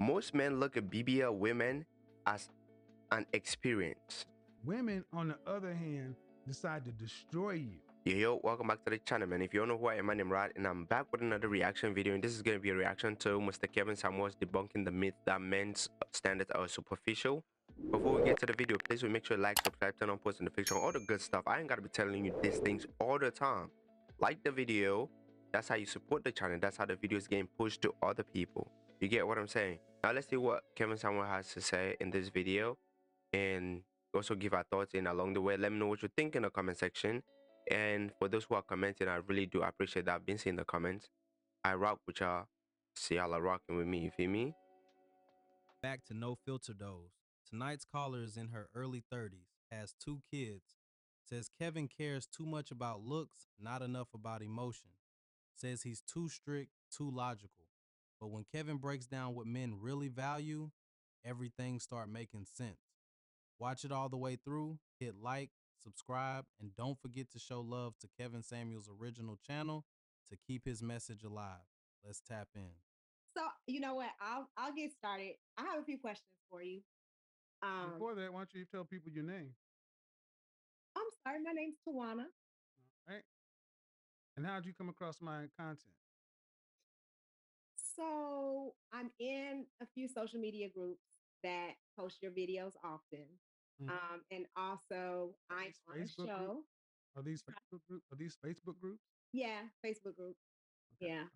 Most men look at BBL women as an experience. Women, on the other hand, decide to destroy you. Yo, welcome back to the channel, man. If you don't know who I am, my name is Rad, and I'm back with another reaction video. And this is going to be a reaction to Mr. Kevin Samuels debunking the myth that men's standards are superficial. Before we get to the video, please make sure to like, subscribe, turn on post notifications, all the good stuff. I ain't got to be telling you these things all the time. Like the video. That's how you support the channel. That's how the video is getting pushed to other people. You get what I'm saying? Now let's see what Kevin Samuel has to say in this video, and also give our thoughts in along the way. Let me know what you think in the comment section. And for those who are commenting, I really do appreciate that. I've been seeing the comments. I rock with y'all. See y'all are rocking with me. You feel me? Back to No Filter Dose. Tonight's caller is in her early 30s, has 2 kids, says Kevin cares too much about looks, not enough about emotion. Says he's too strict, too logical. But when Kevin breaks down what men really value, everything start making sense. Watch it all the way through, hit like, subscribe, and don't forget to show love to Kevin Samuel's original channel to keep his message alive. Let's tap in. So you know what? I'll get started. I have a few questions for you. Before that, why don't you tell people your name? I'm sorry, my name's Tawana. All right. And how did you come across my content? So I'm in a few social media groups that post your videos often. And also I'm on a show. Are these Facebook groups? Are these Facebook groups? Yeah, Facebook group. Okay. Yeah. All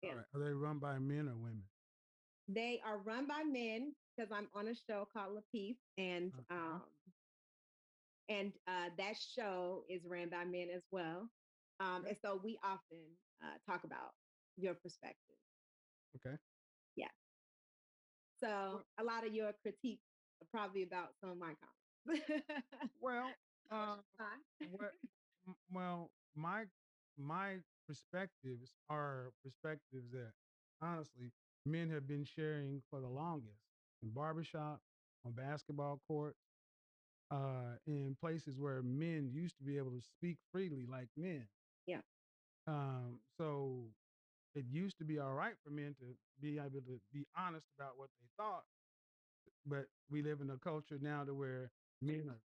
Yeah. right. Are they run by men or women? They are run by men because I'm on a show called Lapeef, and that show is ran by men as well. And so we often talk about your perspective. Okay. Yeah. So a lot of your critiques are probably about some of my comments. Well, well, my perspectives are perspectives that honestly men have been sharing for the longest in barbershop, on basketball courts, in places where men used to be able to speak freely like men. Yeah. So it used to be all right for men to be able to be honest about what they thought, but we live in a culture now to where men are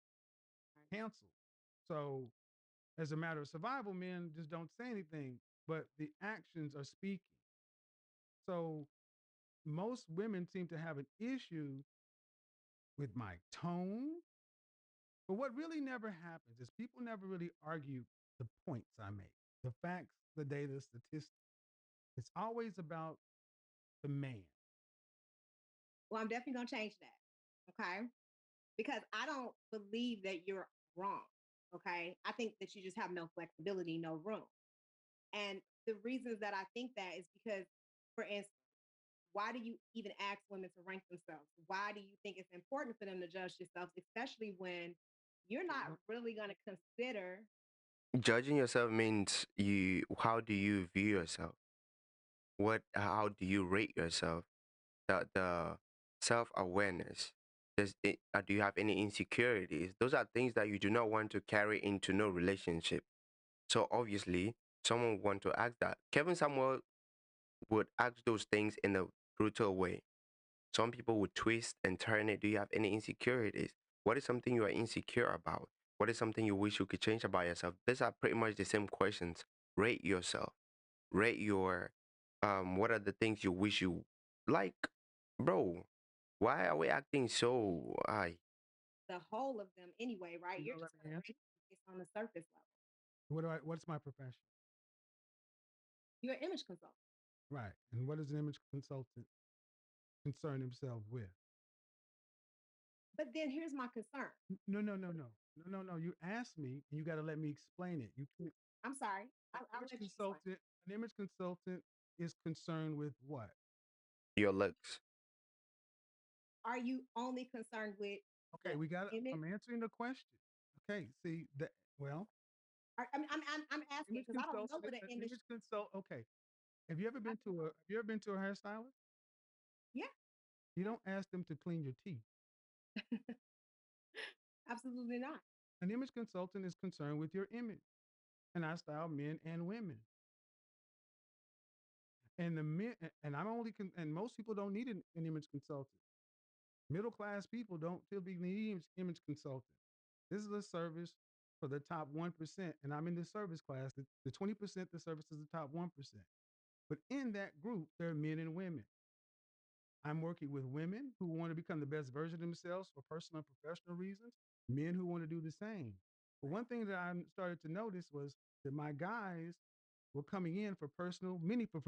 canceled. So as a matter of survival, men just don't say anything, but the actions are speaking. So most women seem to have an issue with my tone. But what really never happens is people never really argue the points I make, the facts, the data, statistics. It's always about the man. Well, I'm definitely going to change that. Okay. Because I don't believe that you're wrong. Okay. I think that you just have no flexibility, no room. And the reasons that I think that is because, for instance, why do you even ask women to rank themselves? Why do you think it's important for them to judge themselves, especially when you're not really going to consider? Judging yourself means you. How do you view yourself? How do you rate yourself? The self-awareness. Do you have any insecurities? Those are things that you do not want to carry into no relationship. So obviously, someone would want to ask that. Kevin Samuel would ask those things in a brutal way. Some people would twist and turn it. Do you have any insecurities? What is something you are insecure about? What is something you wish you could change about yourself? These are pretty much the same questions. Rate yourself. Rate your what are the things you wish you like? Bro, why are we acting so the whole of them anyway, right? You're just going to rate based on the surface level. What's my profession? You're an image consultant. Right. And what does an image consultant concern himself with? But then here's my concern. No. You asked me, and you got to let me explain it. You can't. I'm sorry. An image consultant is concerned with what? your looks? Are you only concerned with? Okay, I'm answering the question. Okay, see that. Well, I'm asking because I don't know what an image consult. Okay, have you ever been to a hairstylist? Yeah. You don't ask them to clean your teeth. Absolutely not. An image consultant is concerned with your image, and I style men and women. And the men, and I'm only, and most people don't need an image consultant. Middle class people don't typically need image consultant. This is a service for the top 1%. And I'm in the service class. The 20% that services the top 1%. But in that group, there are men and women. I'm working with women who want to become the best version of themselves for personal and professional reasons, men who want to do the same. But one thing that I started to notice was that my guys were coming in for personal, many for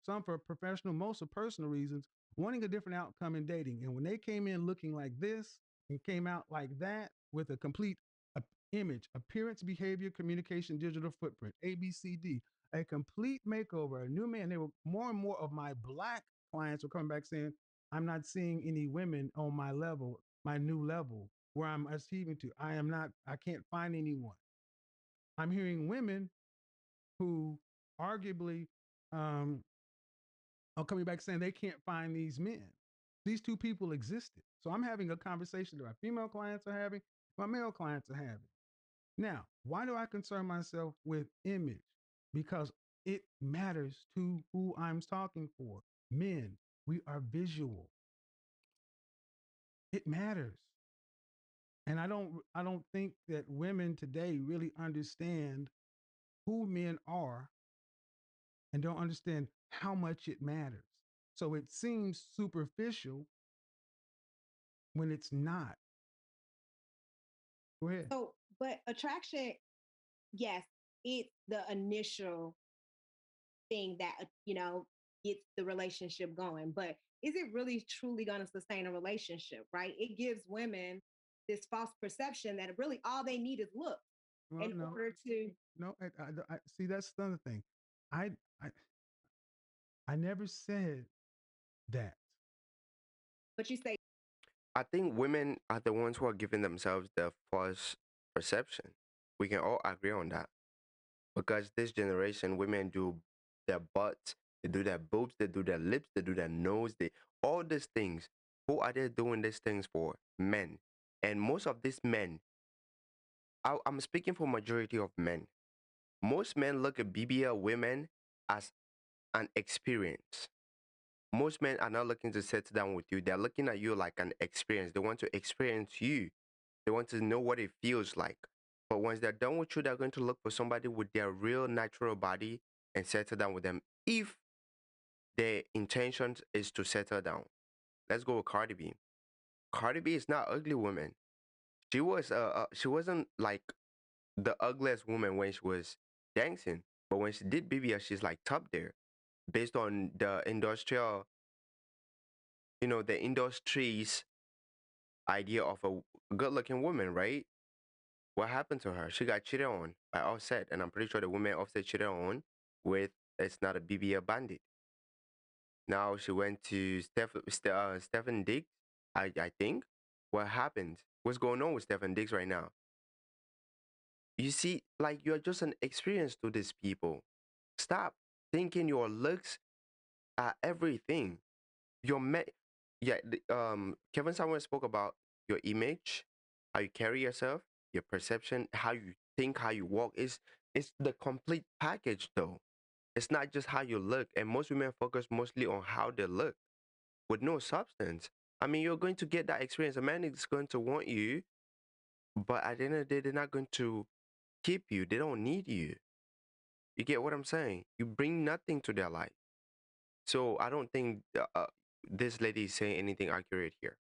some for professional, most for personal reasons, wanting a different outcome in dating. And when they came in looking like this and came out like that with a complete image, appearance, behavior, communication, digital footprint, ABCD, a complete makeover, a new man. They were more and more of my black clients were coming back saying, I'm not seeing any women on my level, my new level, where I'm achieving to. I can't find anyone. I'm hearing women who arguably um, are coming back saying they can't find these men. These two people existed. So I'm having a conversation that my female clients are having, my male clients are having. Now, why do I concern myself with image? Because it matters to who I'm talking for. Men, we are visual. It matters. And I don't think that women today really understand who men are and don't understand how much it matters. So it seems superficial when it's not. Go ahead. So, but attraction, yes, it's the initial thing that, gets the relationship going. But is it really truly going to sustain a relationship, right? It gives women this false perception that really all they need is look Well, in no, order to, no. I see. That's the other thing. I, I, I never said that. but you say, I think women are the ones who are giving themselves the false perception. We can all agree on that because this generation, women do their butts, they do their boobs, they do their lips, they do their nose, they all these things. Who are they doing these things for? Men, and most of these men, I'm speaking for majority of men. Most men look at BBL women as an experience. Most men are not looking to settle down with you. They're looking at you like an experience. They want to experience you. They want to know what it feels like. But once they're done with you, they're going to look for somebody with their real natural body and settle down with them. If their intentions is to settle down. Let's go with Cardi B. Cardi B is not ugly woman. She wasn't like the ugliest woman when she was dancing, but when she did BBL, she's like top there based on the industrial, the industry's idea of a good-looking woman, right? What happened to her? She got cheated on by Offset, and I'm pretty sure the woman Offset cheated on with it's not a BBL bandit. Now she went to Stephen Diggs, I think. What happened? What's going on with Stephen Diggs right now? You see, like you're just an experience to these people. Stop thinking your looks are everything. Your yeah. Kevin Samuel spoke about your image, how you carry yourself, your perception, how you think, how you walk. It's the complete package, though. It's not just how you look, and most women focus mostly on how they look with no substance. I mean, you're going to get that experience. A man is going to want you, but at the end of the day, they're not going to keep you. They don't need you. You get what I'm saying? You bring nothing to their life. So I don't think this lady is saying anything accurate here.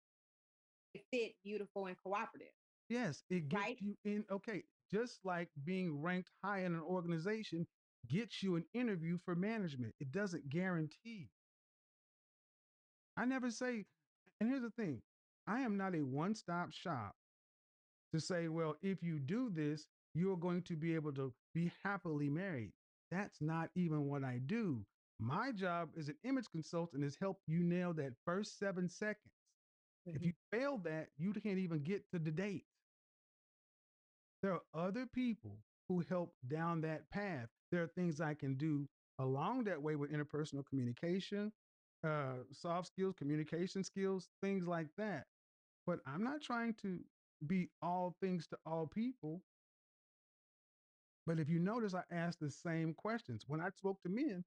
fit, beautiful, and cooperative, Yes, it gets right? you in. Okay, just like being ranked high in an organization gets you an interview for management. It doesn't guarantee. I never say, and here's the thing, I am not a one stop shop to say, well, if you do this, you're going to be able to be happily married. That's not even what I do. My job as an image consultant is help you nail that first 7 seconds. If you Mhm. fail that, you can't even get to the date. There are other people who help down that path. There are things I can do along that way with interpersonal communication, soft skills, communication skills, things like that. But I'm not trying to be all things to all people. But if you notice, I asked the same questions. When I spoke to men,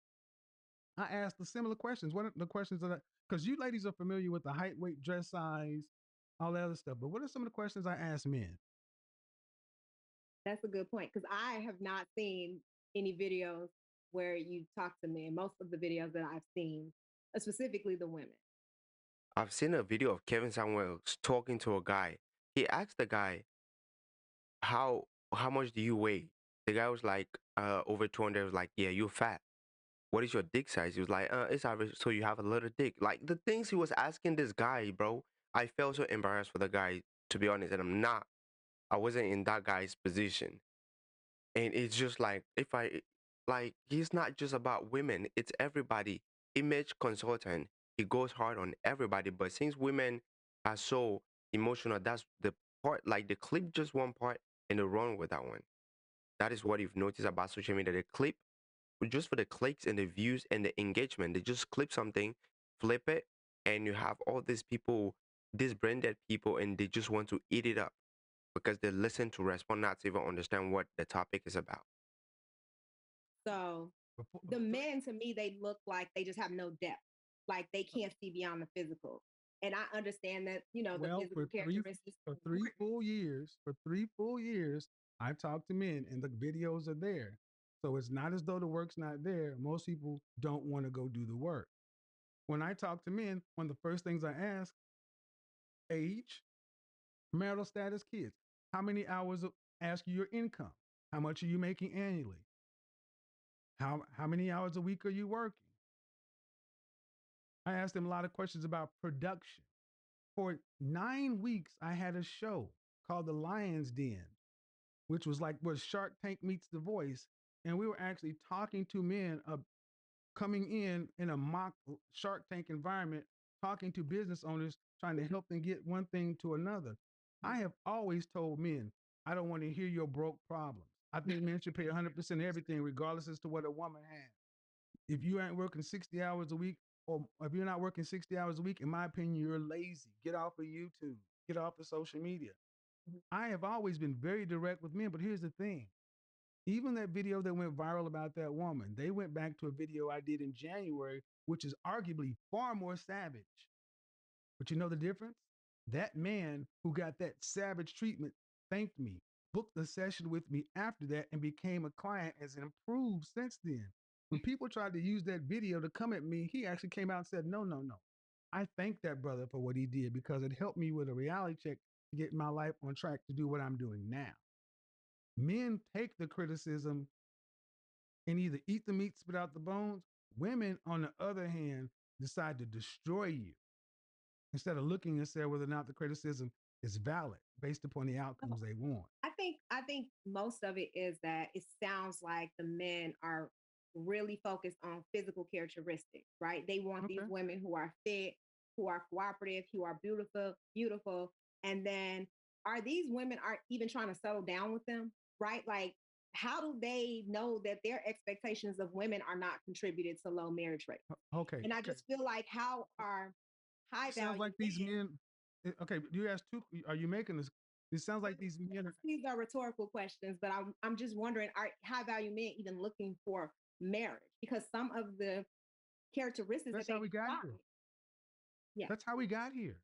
I asked the similar questions. What are the questions that because you ladies are familiar with the height, weight, dress size, all that other stuff. But what are some of the questions I ask men? That's a good point because I have not seen any videos where you talk to men. Most of the videos that I've seen, specifically the women. I've seen a video of Kevin Samuels talking to a guy. He asked the guy, how how much do you weigh? The guy was like, over 200. Was like, yeah, you're fat. What is your dick size? He was like, it's average, so you have a little dick. Like the things he was asking this guy, bro. I felt so embarrassed for the guy, to be honest, and I wasn't in that guy's position. And it's just like, if I, like, he's not just about women, it's everybody. Image consultant, he goes hard on everybody. But since women are so emotional, that's the part, like, the clip just one part and they run with that one. That is what you've noticed about social media. The clip, just for the clicks and the views and the engagement, they just clip something, flip it, and you have all these people, these branded people, and they just want to eat it up because they listen to respond, not to even understand what the topic is about. So Before, the men to me, they look like they just have no depth. Like they can't see beyond the physical. And I understand that, the well, physical characteristics for are three important. full years, I've talked to men and the videos are there. So it's not as though the work's not there. Most people don't want to go do the work. When I talk to men, one of the first things I ask, age, marital status, kids. How many hours ask you your income? How much are you making annually? How many hours a week are you working? I asked them a lot of questions about production. For 9 weeks, I had a show called The Lion's Den, which was like where Shark Tank meets The Voice. And we were actually talking to men coming in a mock Shark Tank environment, talking to business owners, trying to help them get one thing to another. I have always told men, I don't want to hear your broke problems. I think men should pay 100% of everything, regardless as to what a woman has. If you ain't working 60 hours a week, or if you're not working 60 hours a week, in my opinion, you're lazy. Get off of YouTube, get off of social media. I have always been very direct with men, but here's the thing. Even that video that went viral about that woman, they went back to a video I did in January, which is arguably far more savage. But you know the difference? That man who got that savage treatment thanked me, booked a session with me after that, and became a client, has improved since then. When people tried to use that video to come at me, he actually came out and said, no, no, no. I thank that brother for what he did because it helped me with a reality check to get my life on track to do what I'm doing now. Men take the criticism and either eat the meat, spit out the bones. Women, on the other hand, decide to destroy you instead of looking and say whether or not the criticism is valid based upon the outcomes they want. I think most of it is that it sounds like the men are really focused on physical characteristics, right? They want these Okay. women who are fit, who are cooperative, who are beautiful, and then are these women are even trying to settle down with them, right? Like how do they know that their expectations of women are not contributed to low marriage rates? Okay. And I Okay. just feel like how are high It sounds value like these men. men. Okay. You asked two. Are you making this? It sounds like these men. These are rhetorical questions, but I'm just wondering: are high value men even looking for marriage? Because some of the characteristics that That's how they we got here. describe, yeah, That's how we got here.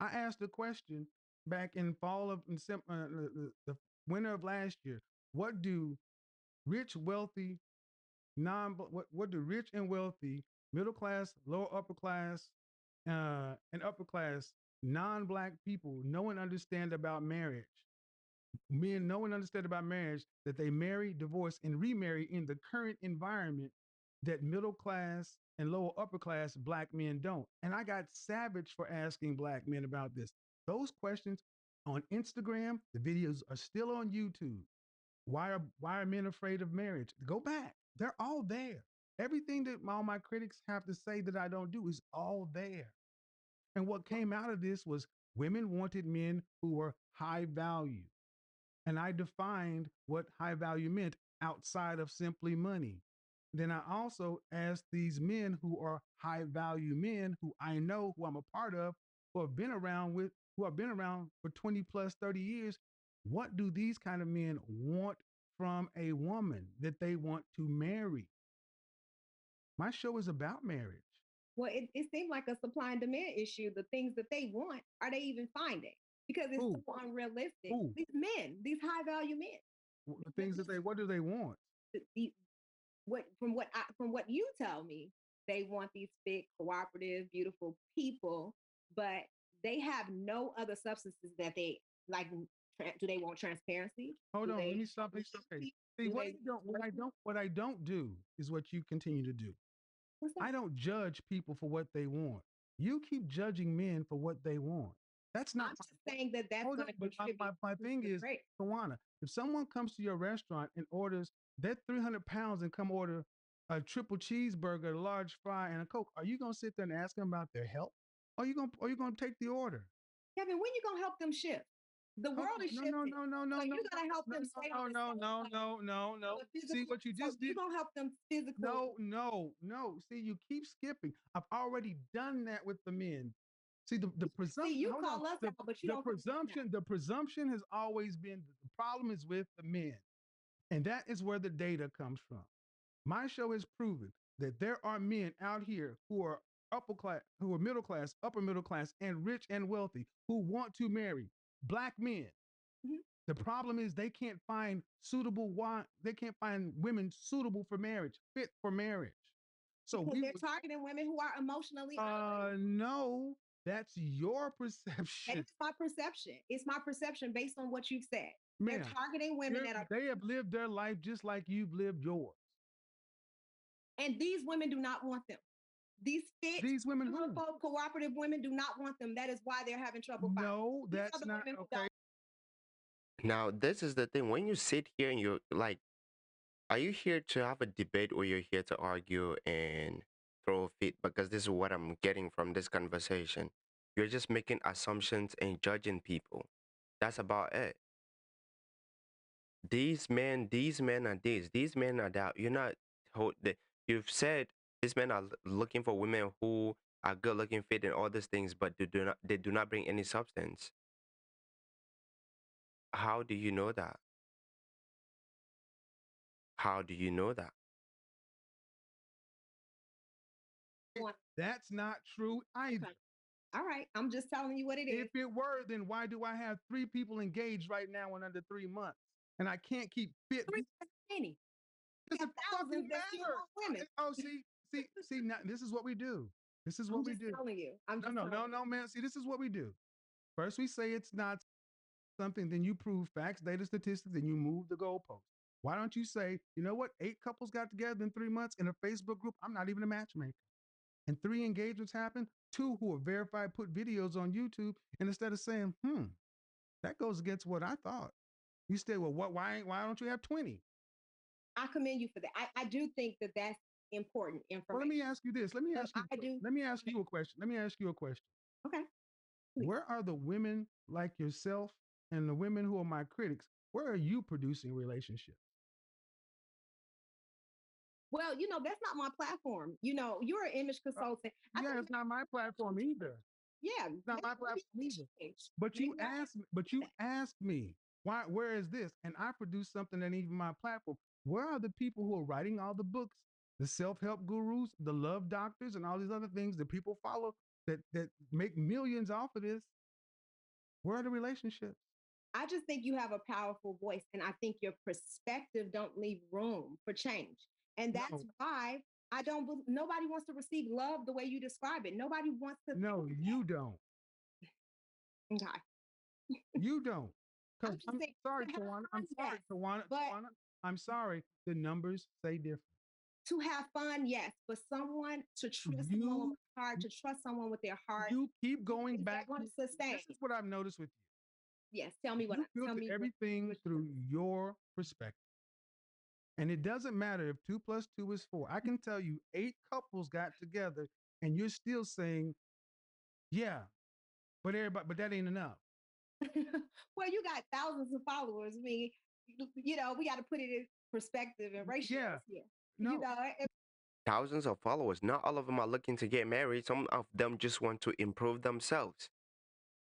I asked a question back in fall of the winter of last year. What do rich, wealthy, what do rich and wealthy, middle class, lower upper class, and upper class non-black people know and understand about marriage? Men know and understand about marriage that they marry, divorce, and remarry in the current environment that middle class and lower upper class black men don't. And I got savage for asking black men about this. Those questions on Instagram, the videos are still on YouTube. Why are men afraid of marriage? Go back. They're all there. Everything that all my critics have to say that I don't do is all there. And what came out of this was women wanted men who were high value. And I defined what high value meant outside of simply money. Then I also asked these men who are high value men who I know, who I'm a part of, who have been around for 20 plus 30 years, what do these kind of men want from a woman that they want to marry? My show is about marriage. Well, it seems like a supply and demand issue. The things that they want, are they even finding? Because it's Who? so unrealistic. Who? These men, these high value men, The things that what do they want? the, from what you tell me, they want these fit, cooperative, beautiful people, but they have no other substances that they like. Do they want transparency? Hold Do on, let they? me stop. Let me stop. Okay. See, Do they? what I don't do is what you continue to do. What's I that? don't judge people for what they want. You keep judging men for what they want. That's not I'm just saying that that's hold going on, to but contribute my to thing the is, rate. Tawana, if someone comes to your restaurant and orders that 300 pounds and come order a triple cheeseburger, a large fry, and a Coke, are you gonna sit there and ask them about their health? Or are you gonna take the order? Kevin, when you gonna help them shift? The Hold world on. is No, no, shifting. no, no, no, So no, you're gonna help no, them stay on the no, same no, level no, no, of no. a See physical. what you So just you're did? gonna help them physical. No, no, no. See, you keep skipping. I've already done that with the men. See, the See, presumption. you Hold on. call us out, but you The don't call us out. presumption has always been that the problem is with the men, and that is where the data comes from. My show has proven that there are men out here who are upper class, who are middle class, upper middle class, and rich and wealthy who want to marry black men. Mhm. The problem is they can't find they can't find women suitable for marriage, fit for marriage. So Because we they're targeting women who are emotionally no, that's your that perception. is my perception. It's my perception based on what you've said. They're Man, targeting women that are, they have lived their life just like you've lived yours. and these women do not want them. These fit, These women who? beautiful, cooperative women do not want them. That is why they're having trouble finding. No, These are that's the not women who okay. Now, this is the thing. When you sit here and you're like, are you here to have a debate or you're here to argue and throw a fit? Because this is what I'm getting from this conversation. You're just making assumptions and judging people. That's about it. These men are this, these men are that. You're not, you've said these men are looking for women who are good looking, fit, and all these things, but they do not bring any substance. How do you know that? How do you know that? want. That's not true either. Okay. All right. I'm just telling you what it is. If it were, then why do I have 3 people engaged right now in under 3 months? And I can't keep fit. Three is many. Does We it have fucking thousands that still matter? want women. Oh, see. Now this is what we do. This is what I'm we just do. telling you. I'm No, just no, telling no, you. no, man. See, this is what we do. First, we say it's not something, then you prove facts, data, statistics, and you move the goalpost. Why don't you say, you know what? 8 couples got together in 3 months in a Facebook group. I'm not even a matchmaker. And 3 engagements happened. 2 who are verified put videos on YouTube. And instead of saying, that goes against what I thought, you say, well, why don't you have 20? I commend you for that. I do think that that's important Well, let information. me ask you this. So I do. Let me ask you a question. Let me ask you a question. Okay. Please. Where are the women like yourself and the women who are my critics? Where are you producing relationships? Well, that's not my platform. You're an image consultant. I Yeah, think it's not my platform either. yeah, It's not my platform either. change. But Maybe you not asked me, why, where is this? And I produce something that ain't even my platform. Where are the people who are writing all the books, the self-help gurus, the love doctors, and all these other things that people follow that make millions off of this? Where are the relationships? I just think you have a powerful voice, and I think your perspective don't leave room for change. And that's No, why I don't. Nobody wants to receive love the way you describe it. Nobody wants to. no, you don't. Okay. You don't. I'm Because just I'm saying sorry, to have Tawana. I'm fun, sorry, yes, Tawana. but Tawana. I'm sorry. The numbers say different. to have fun, yes, but someone to trust someone You with heart, to trust someone with their heart, you keep going is that back going to to sustain? this is what I've noticed with Yes, tell me you. what. You Tell filter me everything what through your perspective. And it doesn't matter if 2 plus 2 is 4. I can tell you 8 couples got together and you're still saying, yeah, but that ain't enough. well, you got thousands of followers. I mean, we got to put it in perspective and Yeah. ratios here. No. Thousands of followers. Not all of them are looking to get married. Some of them just want to improve themselves.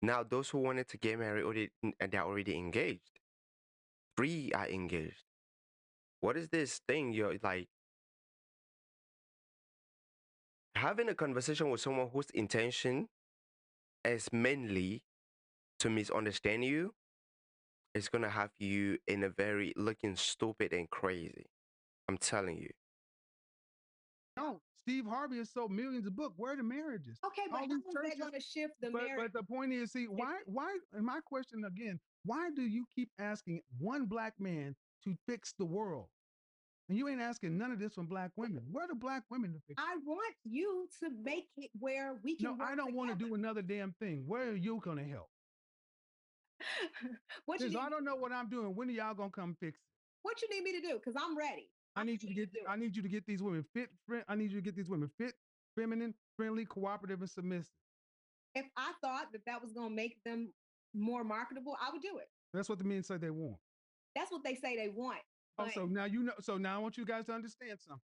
Now, those who wanted to get married they're already engaged. 3 are engaged. What is this thing? You're like, having a conversation with someone whose intention is mainly to misunderstand you is gonna have you in a very looking stupid and crazy. I'm telling you. No, Steve Harvey has sold millions of books. Where are the marriages? Okay, but All how these is that churches. going to shift the But marriage? the point is, see, why? And my question again: why do you keep asking one black man to fix the world, and you ain't asking none of this from black women? Where are the black women to fix? I want you to make it where we can No, work I don't want to together. do another damn thing. Where are you gonna help? What you Since need I me don't to know do? what I'm doing, when are y'all gonna come fix it? What you need me to do? Because I'm ready. I I'm need you to ready get. to do I it. need you to get these women fit. I need you to get these women fit, feminine, friendly, cooperative, and submissive. If I thought that that was going to make them more marketable, I would do it. That's what the men say they want. That's what they say they want. Oh, But so now you know. So now I want you guys to understand something.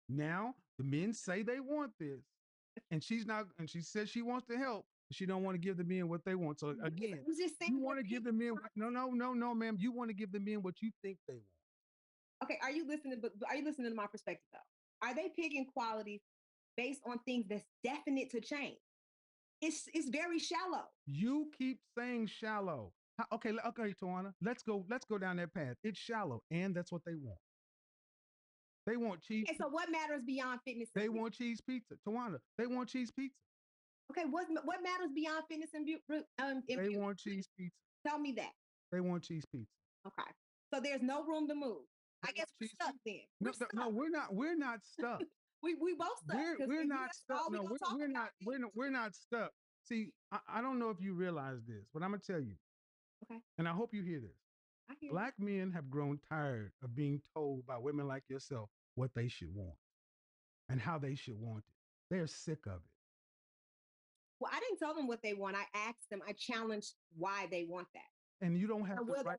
Now the men say they want this, and she's not, and she says she wants to help, but she don't want to give the men what they want. So again, I'm just saying, you want to give the men no, ma'am. You want to give the men what you think they want. okay, are you listening? But are you listening to my perspective though? Are they picking qualities based on things that's definite to change? It's very shallow. You keep saying shallow. Okay, okay, Tawana. Let's go down that path. It's shallow, and that's what they want. They want cheese. Okay, so what matters beyond fitness? They want cheese pizza. Tawana. They want cheese pizza. Okay, what matters beyond fitness and They want cheese pizza. Tell me that. They want cheese pizza. Okay, so there's no room to move. I guess we're stuck then. No, no, we're not. We're not stuck. we both stuck. We're not stuck. No, we're not stuck. See, I don't know if you realize this, but I'm gonna tell you. Okay. And I hope you hear this. I hear Black men have grown tired of being told by women like yourself what they should want and how they should want it. They're sick of it. Well, I didn't tell them what they want. I asked them. I challenged why they want that. And you don't have the right.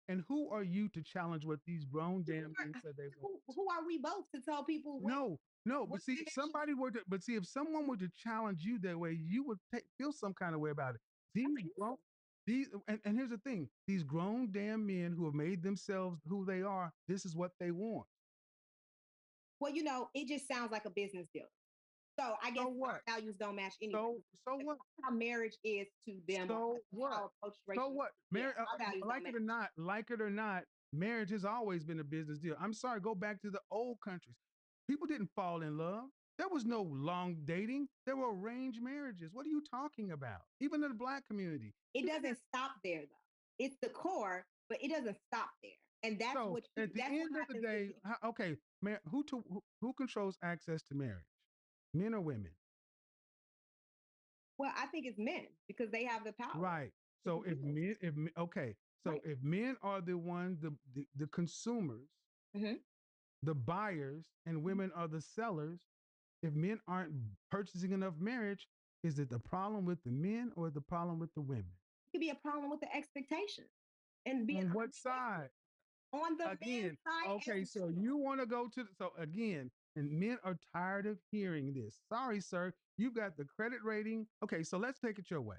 And who are you to challenge what these grown damn men said they want? Who are we both to tell people? No. But see, if somebody were to, but see, if someone were to challenge you that way, you would feel some kind of way about it. And here's the thing: these grown damn men who have made themselves who they are, this is what they want. Well, it just sounds like a business deal. So I guess our values don't match anyway. So what? How marriage is to them. So what? So what? Like it or not, marriage has always been a business deal. I'm sorry, go back to the old countries. People didn't fall in love. There was no long dating. There were arranged marriages. What are you talking about? Even in the black community. It doesn't stop there, though. It's the core, but it doesn't stop there. And that's so at the end of the day, okay, who controls access to marriage? Men or women? Well, I think it's men because they have the power. Right. So if men are the ones, the consumers, the buyers, and women are the sellers, if men aren't purchasing enough marriage, is it the problem with the men or the problem with the women? It could be a problem with the expectations. And on what side? On the men's side. Okay, so you want to go to again, and men are tired of hearing this. Sorry, sir. You've got the credit rating. Okay, so let's take it your way.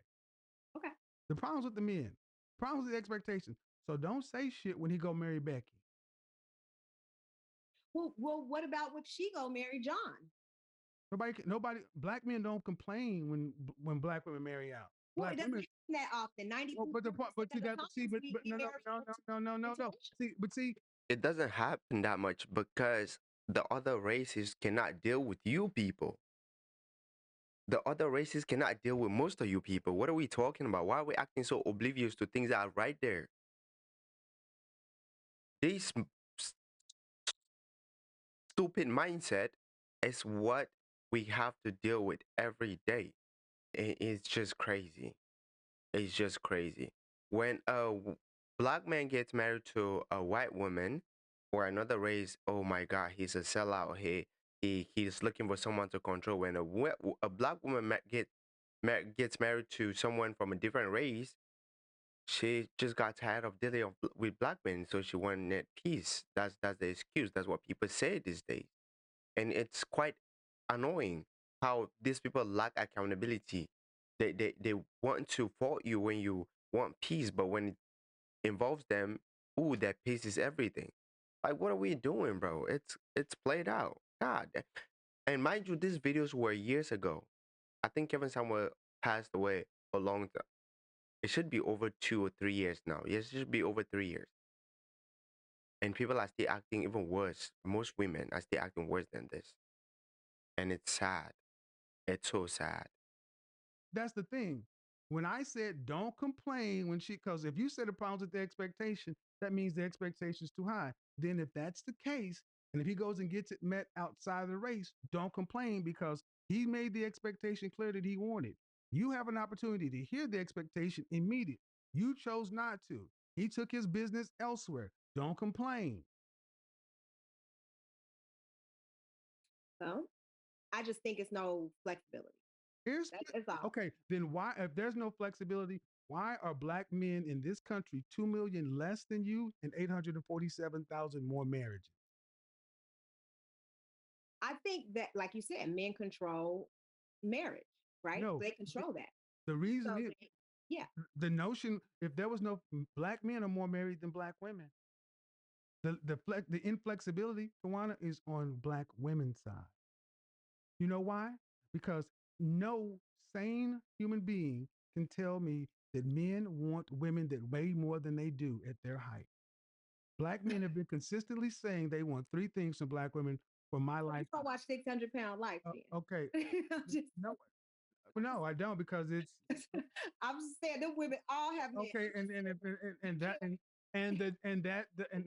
Okay. The problems with the men, problems with the expectations. So don't say shit when he go marry Becky. Well, what about if she go marry John? Nobody. Black men don't complain when black women marry out. Well, it doesn't happen that often. 90%. No. See, it doesn't happen that much because the other races cannot deal with you people. The other races cannot deal with most of you people. What are we talking about? Why are we acting so oblivious to things that are right there? This stupid mindset is what we have to deal with every day. It's just crazy. It's just crazy. When a black man gets married to a white woman or another race, oh my God, he's a sellout. He's looking for someone to control. When a black woman gets married to someone from a different race, she just got tired of dealing with black men, so she wanted peace. That's the excuse. That's what people say these days, and it's quite annoying how these people lack accountability. They want to fault you when you want peace, but when it involves them, ooh, that peace is everything. Like, what are we doing, bro? It's played out. God. And mind you, these videos were years ago. I think Kevin Samuel passed away a long time. It should be over 2 or 3 years now. Yes, it should be over 3 years. And people are still acting even worse. Most women are still acting worse than this. And it's sad. It's so sad. That's the thing. When I said don't complain when she, because if you said the problems with the expectation, that means the expectation is too high. Then if that's the case, and if he goes and gets it met outside of the race, don't complain because he made the expectation clear that he wanted. You have an opportunity to hear the expectation immediate. You chose not to. He took his business elsewhere. Don't complain. So I just think it's no flexibility. Here's That's all. okay. Then why, if there's no flexibility, why are black men in this country 2 million less than you and 847,000 more marriages? I think that, like you said, men control marriage, right? No, They control that. the reason So is yeah, the notion if there was no black men are more married than black women. The inflexibility, Tawana, is on black women's side. You know why? Because no sane human being can tell me that men want women that weigh more than they do at their height. Black men have been consistently saying they want three things from black women for my you life. don't watch 600 Pound Life then. Okay, Just, no, I don't because it's I'm just saying them women all have men. okay, and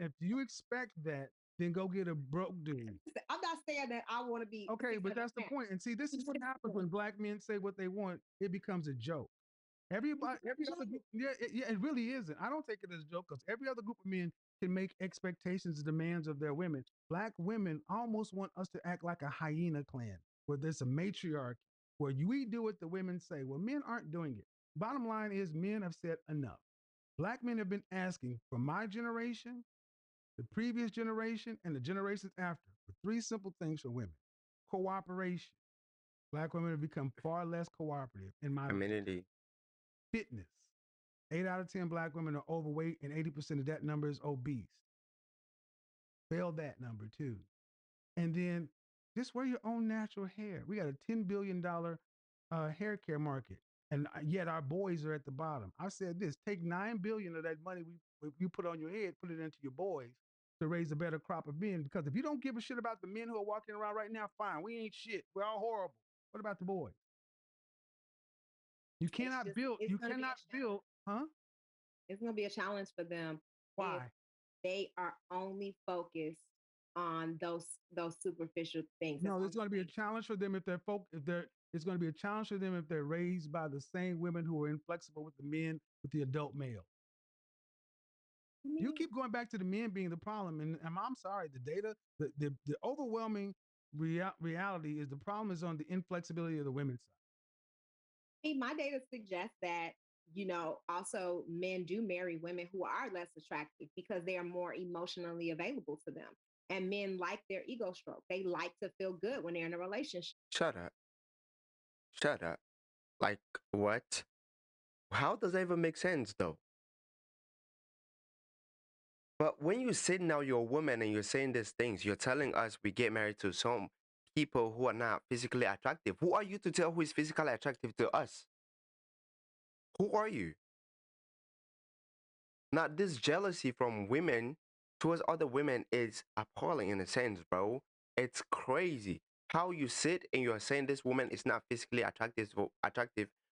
if you expect that, then go get a broke dude. I'm not saying that I want to be Okay, but 600 that's the pounds. point. And see, this is what happens when black men say what they want. It becomes a joke. Everybody, every other group, yeah, it really isn't. I don't take it as a joke because every other group of men can make expectations and demands of their women. Black women almost want us to act like a hyena clan, where there's a matriarchy, where we do what the women say. Well, men aren't doing it. Bottom line is, men have said enough. Black men have been asking for my generation, the previous generation, and the generations after for three simple things for women: cooperation. Black women have become far less cooperative, in my opinion. Community. Fitness. 8 out of 10 black women are overweight, and 80% of that number is obese. Fail that number too. And then just wear your own natural hair. We got a $10 billion hair care market, and yet our boys are at the bottom. I said this: take $9 billion of that money you put on your head, put it into your boys to raise a better crop of men. Because if you don't give a shit about the men who are walking around right now, fine, we ain't shit. We're all horrible. What about the boys? You cannot build. It's You gonna be cannot build, huh? it's going to be a challenge for them if Why? they are only focused on those superficial things. No, it's going to be a challenge for them if they're it's going to be a challenge for them if they're raised by the same women who are inflexible with the men, with the adult male. You keep going back to the men being the problem, and I'm sorry, the data, the overwhelming reality is the problem is on the inflexibility of the women's side. My data suggests that, also men do marry women who are less attractive because they are more emotionally available to them. And men like their ego stroke. They like to feel good when they're in a relationship. Shut up. Shut up. Like, what? How does that even make sense, though? But when you say now you're a woman and you're saying these things, you're telling us we get married to some people who are not physically attractive. Who are you to tell who is physically attractive to us? Who are you? Now, this jealousy from women towards other women is appalling in a sense, bro. It's crazy how you sit and you're saying this woman is not physically attractive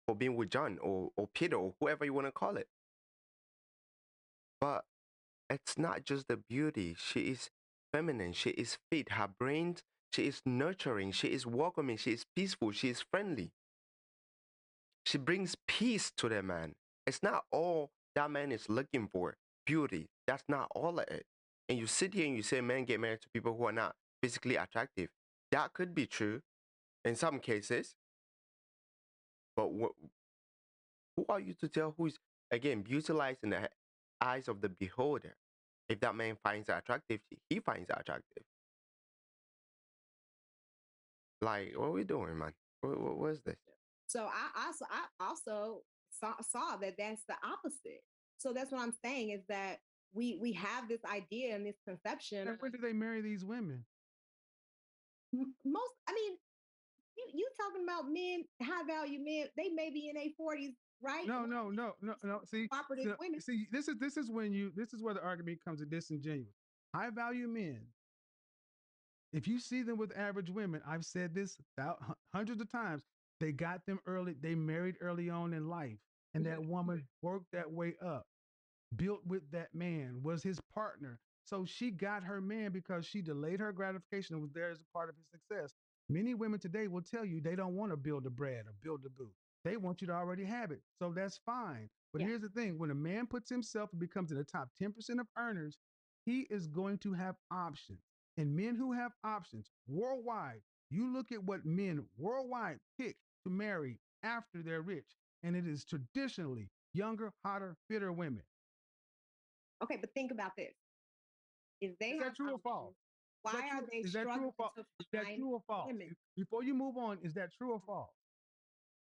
for being with John or Peter or whoever you want to call it. But it's not just the beauty. She is feminine. She is fit. Her brain, she is nurturing. She is welcoming. She is peaceful. She is friendly. She brings peace to the man. It's not all that man is looking for. Beauty. That's not all of it. And you sit here and you say men get married to people who are not physically attractive. That could be true in some cases. But who are you to tell who is, again, utilized in the eyes of the beholder? If that man finds her attractive, he finds her attractive. Like, what are we doing, man? What is this? So I also saw that that's the opposite. So that's what I'm saying is that we have this idea and this conception. And when do they marry these women? Most, I mean, you talking about men, high value men, they may be in their 40s, right? No, no, no, no, no. See, Cooperative women. see, this is where the argument becomes disingenuous. High value men, if you see them with average women, I've said this hundreds of times. They got them early. They married early on in life, and that woman worked that way up, built with that man, was his partner. So she got her man because she delayed her gratification and was there as a part of his success. Many women today will tell you they don't want to build a bread or build a boo. They want you to already have it. So that's fine. But Yeah. here's the thing, when a man puts himself and becomes in the top 10% of earners, he is going to have options. And men who have options worldwide, you look at what men worldwide pick to marry after they're rich, and it is traditionally younger, hotter, fitter women. Okay, but think about this. If they Is have that true or false? options, why are they Is that true struggling or false? to Is that find true or false? women? Before you move on, is that true or false?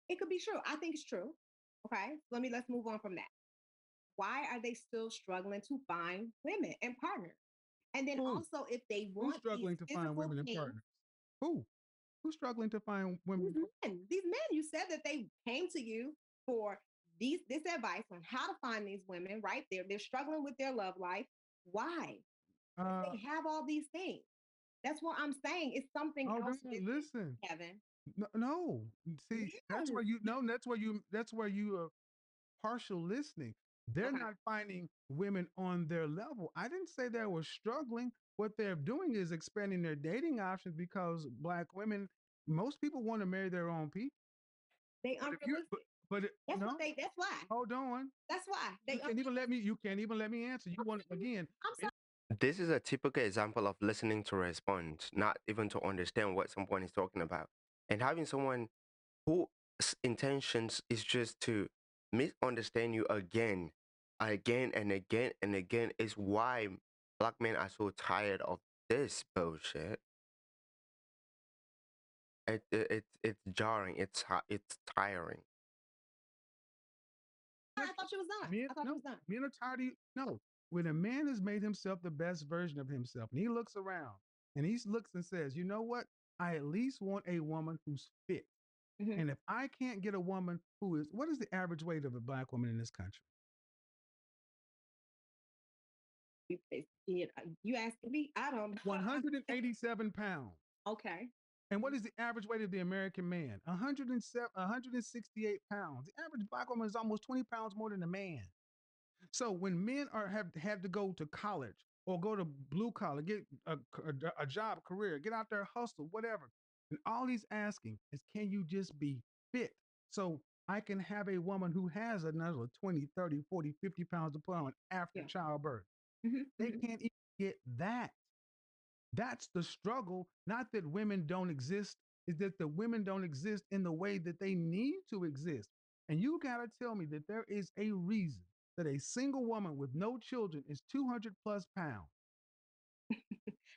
It could be true. I think it's true. Okay. Let's move on from that. Why are they still struggling to find women and partners? And then Who? also, if they Who's want these struggling to find physical women and things, partners? Who? Who's struggling to find women? these men, you said that they came to you for this advice on how to find these women, right? They're struggling with their love life. Why? Uh, They have all these things. That's what I'm saying. It's something oh, else no, missing, listen. Kevin. No, no. See, that's Yes. where you no, that's where you are partial listening. They're Okay. not finding women on their level. I didn't say they were struggling. What they're doing is expanding their dating options because black women, most people want to marry their own people. They But if you, unrealistic. That's what no, they. That's why. hold on. That's why they. You can't even let me. You can't even let me answer. You want again? I'm sorry. This is a typical example of listening to respond, not even to understand what someone is talking about. And having someone whose intentions is just to misunderstand you again, again and again and again is why black men are so tired of this bullshit. It's jarring. It's tiring. I thought you was done. Men, I thought you no, was done. men are tired of you. No, when a man has made himself the best version of himself, and he looks around and he looks and says, "You know what? I at least want a woman who's fit. Mm-hmm. And if I can't get a woman who is, what is the average weight of a black woman in this country? You asking me? I don't know. 187 pounds. Okay. And what is the average weight of the American man? 168 pounds. The average black woman is almost 20 pounds more than a man. So when men are have had to go to college or go to blue collar, get a job, career, get out there, hustle, whatever, and all he's asking is, can you just be fit? So I can have a woman who has another 20, 30, 40, 50 pounds to put on after Yeah. childbirth. Mm-hmm. They Mm-hmm. can't even get that. That's the struggle. Not that women don't exist, is that the women don't exist in the way that they need to exist. And you got to tell me that there is a reason that a single woman with no children is 200 plus pounds.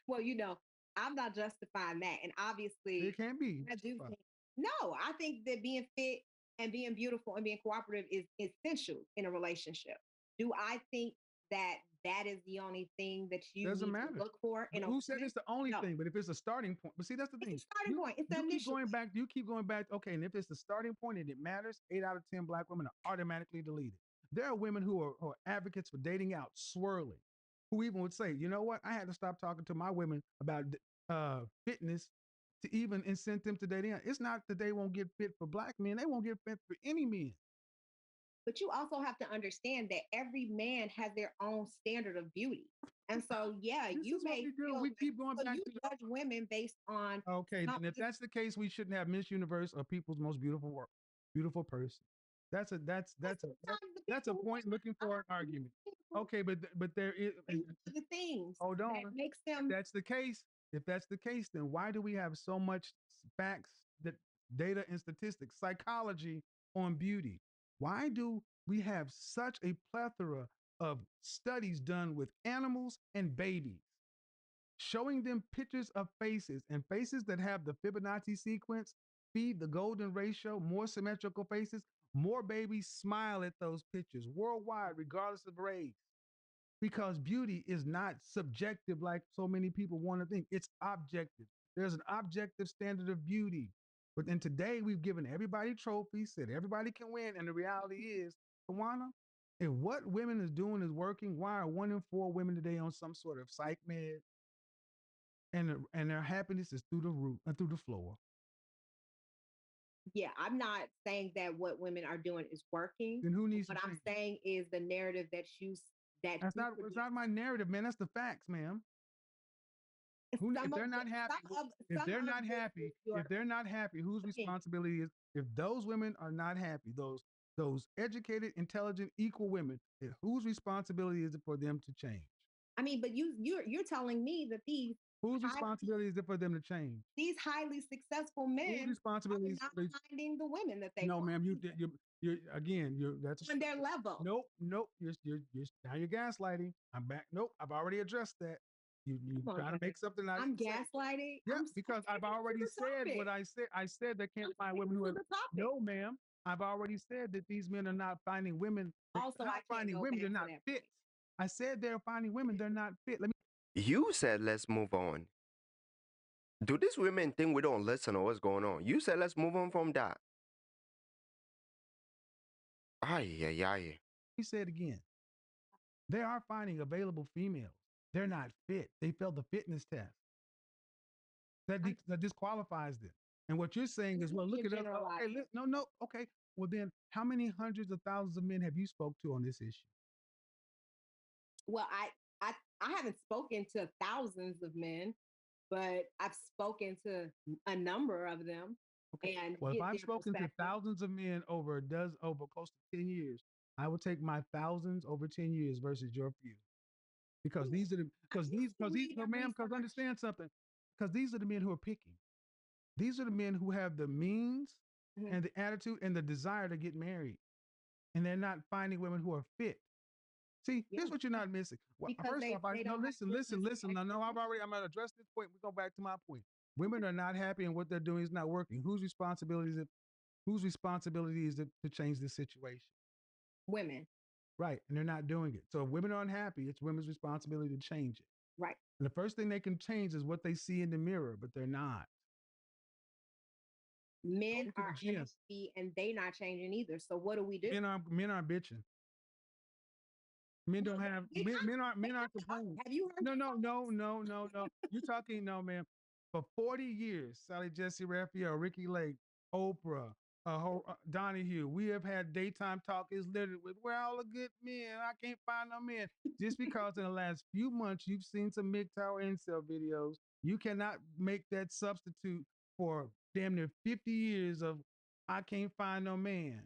Well, I'm not justifying that, and obviously, It can't be I do justified. think no. I think that being fit and being beautiful and being cooperative is essential in a relationship. Do I think that that is the only thing that you Doesn't need to matter. look for in a Who said woman? it's the only No, thing? But if it's a starting point, but see, that's the it's a thing. starting You point. It's the you keep initial going thing. back. You keep going back. Okay, and if it's the starting point and it matters, 8 out of 10 black women are automatically deleted. There are women who are advocates for dating out, swirling, who even would say, you know what? I had to stop talking to my women about fitness to even incent them to dating out. It's not that they won't get fit for black men; they won't get fit for any men. But you also have to understand that every man has their own standard of beauty. And so, yeah, This you is what may we do. feel We like, keep going so back you to the judge women based on okay, then if something. that's the case, we shouldn't have Miss Universe or people's most beautiful work, beautiful person. That's a Sometimes the that's a people who point looking for an argument. are Okay, but there is the things hold that on. makes If them. that's the case, then why do we have so much facts, that data and statistics, psychology on beauty? Why do we have such a plethora of studies done with animals and babies, showing them pictures of faces and faces that have the Fibonacci sequence, feed the golden ratio, more symmetrical faces, more babies smile at those pictures worldwide, regardless of race. Because beauty is not subjective like so many people want to think. It's objective. There's an objective standard of beauty. But then today we've given everybody trophies, said everybody can win. And the reality is, Tawana, if what women is doing is working, why are 1 in 4 women today on some sort of psych med? And their happiness is through the roof and through the floor. Yeah, I'm not saying that what women are doing is working. Then who needs What to I'm change? saying is the narrative that That's not it's not my narrative, man. That's the facts, ma'am. If they're not happy, if they're not happy, if they're not happy, whose responsibility is if those women are not happy, those educated, intelligent, equal women, whose responsibility is it for them to change? I mean, but you're telling me that whose responsibility is it for them to change? These highly successful men are not finding the women that they no, want. ma'am. You again. That's on their level. Nope. You're now you're gaslighting. I'm back. Nope. I've already addressed that. You try to make something out. I'm gaslighting. Yeah, because I've already said what I said. I said they can't find women who are. No, ma'am. I've already said that these men are not finding women. Also, not finding women. They're not fit. I said they're finding women. They're not fit. Let me. You said let's move on. Do these women think we don't listen or what's going on? You said let's move on from that. Ay, ay, ay. Let me say it again. They are finding available females. They're not fit. They failed the fitness test. That disqualifies them. And what you're saying is, well, look at us. Okay, no. Okay. Well, then how many hundreds of thousands of men have you spoke to on this issue? Well, I haven't spoken to thousands of men, but I've spoken to a number of them. Okay. And well, if I've spoken to thousands of men over close to 10 years, I will take my thousands over 10 years versus your few. Because these are because understand something. Because these are the men who are picking. These are the men who have the means and the attitude and the desire to get married. And they're not finding women who are fit. See, here's what you're not missing. Well, first off, listen. No, I'm going to address this point. We go back to my point. Women are not happy and what they're doing is not working. Whose responsibility is it to change this situation? Women. Right. And they're not doing it. So if women are unhappy, it's women's responsibility to change it. Right. And the first thing they can change is what they see in the mirror, but they're not. Men are unhappy and they're not changing either. So what do we do? Men are bitching. Men don't have men aren't complaining. Have you heard? No. You're talking ma'am. For 40 years, Sally Jesse Raphael, Ricky Lake, Oprah, Donahue, we have had daytime talk is littered with we're all the good men. I can't find no men. Just because in the last few months you've seen some MGTOW incel videos, you cannot make that substitute for damn near 50 years of I can't find no man.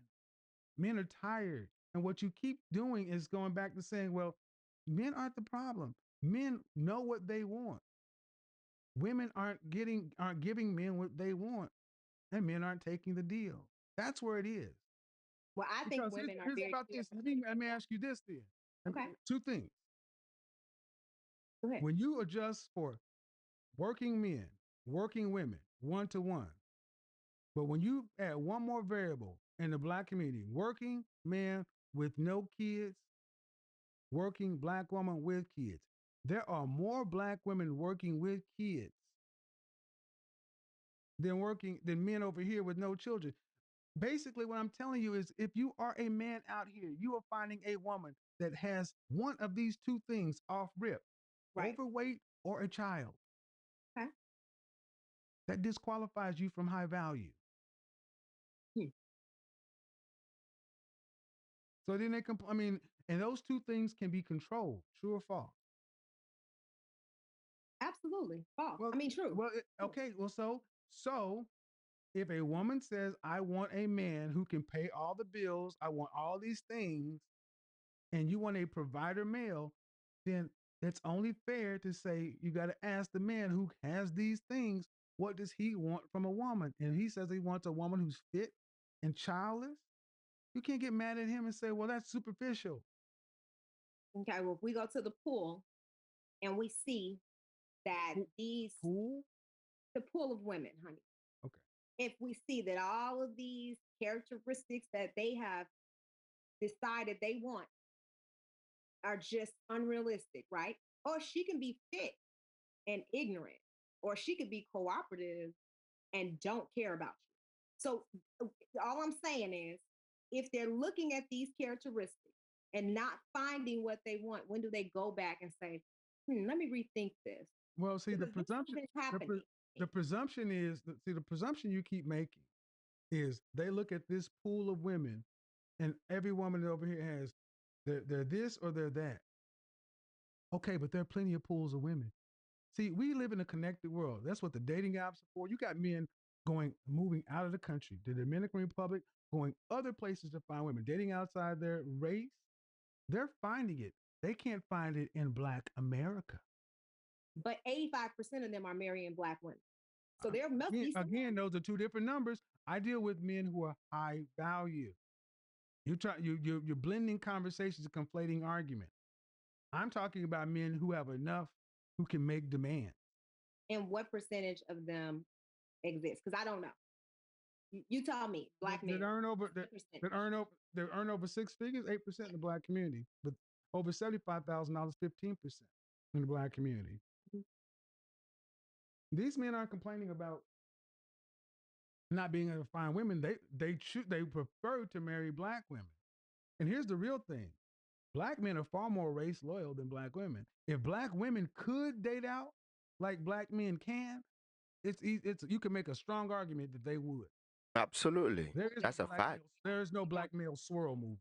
Men are tired. And what you keep doing is going back to saying, well, men aren't the problem. Men know what they want. Women aren't giving men what they want. And men aren't taking the deal. That's where it is. Well, I think women are very about this. Let me ask you this then. Okay. Two things. Go ahead. When you adjust for working men, working women, 1-to-1, but when you add one more variable in the Black community, working man with no kids, working Black woman with kids, there are more Black women working with kids than men over here with no children. Basically, what I'm telling you is if you are a man out here, you are finding a woman that has one of these two things off rip, right. Overweight or a child. Okay. That disqualifies you from high value. So then and those two things can be controlled, true or false? Absolutely. False. Well, true. Well, okay. Well, so if a woman says, I want a man who can pay all the bills, I want all these things, and you want a provider male, then it's only fair to say you got to ask the man who has these things, what does he want from a woman? And he says he wants a woman who's fit and childless. You can't get mad at him and say, well, that's superficial. Okay, well, if we go to the pool and we see that the pool of women, honey. Okay. If we see that all of these characteristics that they have decided they want are just unrealistic, right? Or she can be fit and ignorant. or she could be cooperative and don't care about you. So all I'm saying is, if they're looking at these characteristics and not finding what they want, when do they go back and say, let me rethink this? Well, see, the Because this has presumption, been the, happening. the presumption is, see, the presumption you keep making is they look at this pool of women, and every woman over here has, they're this or they're that. Okay, but there are plenty of pools of women. See, we live in a connected world. That's what the dating apps are for. You got men moving out of the country, the Dominican Republic, going other places to find women, dating outside their race. They're finding it. They can't find it in Black America. But 85% of them are marrying Black women. So there must be some. Again, those are two different numbers. I deal with men who are high value. You're blending conversations and conflating argument. I'm talking about men who have enough who can make demand. And what percentage of them exists? Because I don't know. You tell me, Black men That earn over 6 figures, 8% in the Black community, but over $75,000, 15% in the Black community. Mhm. These men aren't complaining about not being able to find women. They prefer to marry Black women. And here's the real thing: Black men are far more race loyal than Black women. If Black women could date out like Black men can, it's you can make a strong argument that they would. Absolutely. That's a fact. There is no black male swirl move.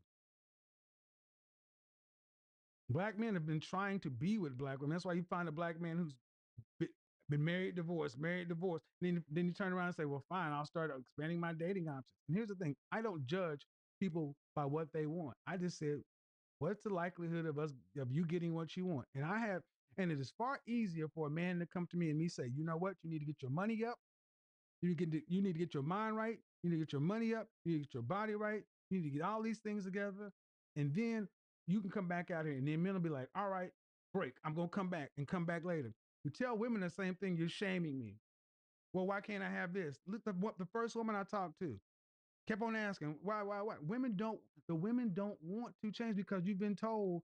Black men have been trying to be with Black women. That's why you find a Black man who's been married, divorced, married, divorced. Then you turn around and say, well, fine, I'll start expanding my dating options. And here's the thing: I don't judge people by what they want. I just said, what's the likelihood of you getting what you want? And it is far easier for a man to come to me and me say, you know what, you need to get your money up. You need to get your mind right. You need to get your money up. You need to get your body right. You need to get all these things together. And then you can come back out here. And then men will be like, all right, break. I'm going to come back later. You tell women the same thing. You're shaming me. Well, why can't I have this? Look, the first woman I talked to kept on asking, why? The women don't want to change because you've been told,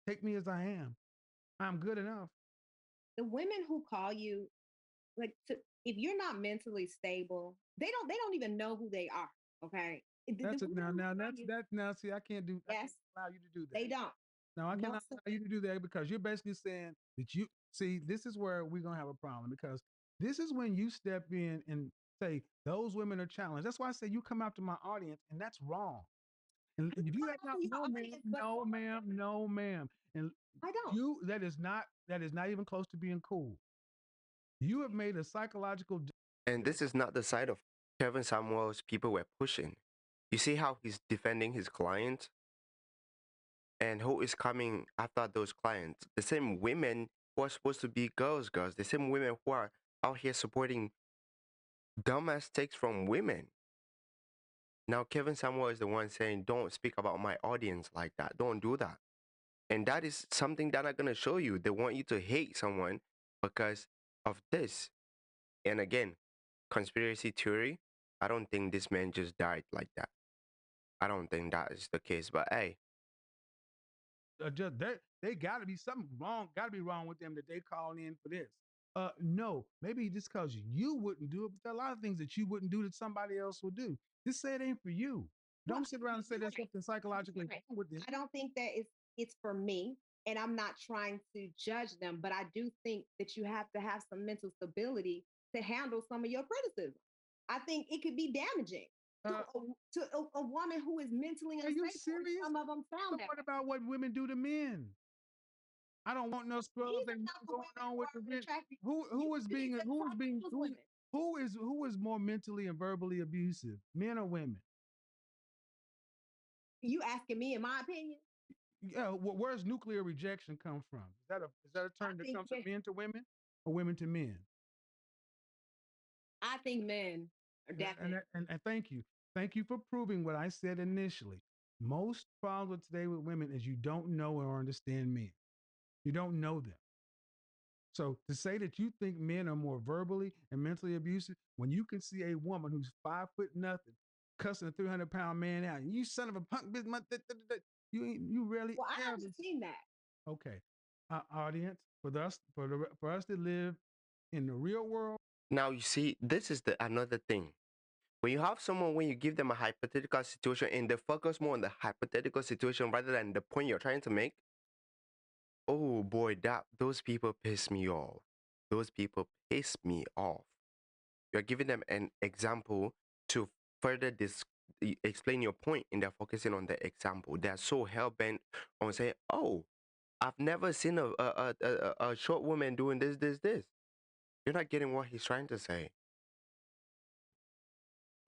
take me as I am. I'm good enough. The women who call you, like, if you're not mentally stable, they don't even know who they are. Okay. That's it. Now. See, I can't do. Yes, I can't allow you to do that. they don't. No, I cannot allow you to do that because you're basically saying that you see. This is where we're gonna have a problem because this is when you step in and say those women are challenged. That's why I say you come out to my audience, and that's wrong. And if you have not, no, ma'am, and I don't. That is not even close to being cool. You have made a psychological. And this is not the side of Kevin Samuels people were pushing. You see how he's defending his clients? And who is coming after those clients? The same women who are supposed to be girls, the same women who are out here supporting dumbass takes from women. Now, Kevin Samuel is the one saying, don't speak about my audience like that. Don't do that. And that is something they're not going to show you. They want you to hate someone because of this. And again, conspiracy theory, I don't think this man just died like that. I don't think that is the case. But hey, just they got to be something wrong. Got to be wrong with them that they call in for this. No, maybe just because you wouldn't do it, but there are a lot of things that you wouldn't do that somebody else will do. Just say it ain't for you. Don't sit around and say there's something psychologically wrong with this. I don't think that it's for me, and I'm not trying to judge them, but I do think that you have to have some mental stability to handle some of your criticism. I think it could be damaging to a woman who is mentally unstable. Are you serious? Some of them sound that. What about what women do to men? I don't want no scrubs. Ain't nothing going on with the men. Who is more mentally and verbally abusive, men or women? You asking me, in my opinion? Yeah, where's nuclear rejection come from? Is that a term that comes from men to women or women to men? I think men are definitely. And thank you for proving what I said initially. Most problems today with women is you don't know or understand men. You don't know them. So to say that you think men are more verbally and mentally abusive when you can see a woman who's 5 foot nothing cussing a 300-pound man out, you son of a punk bitch, you really. Well, I haven't seen that. Okay, audience, for us to live in the real world. Now you see, this is the another thing. When you have someone, when you give them a hypothetical situation and they focus more on the hypothetical situation rather than the point you're trying to make, oh boy, that those people piss me off. Those people piss me off. You're giving them an example to further explain your point, and they're focusing on the example. They're so hell bent on saying, "Oh, I've never seen a short woman doing this." You're not getting what he's trying to say.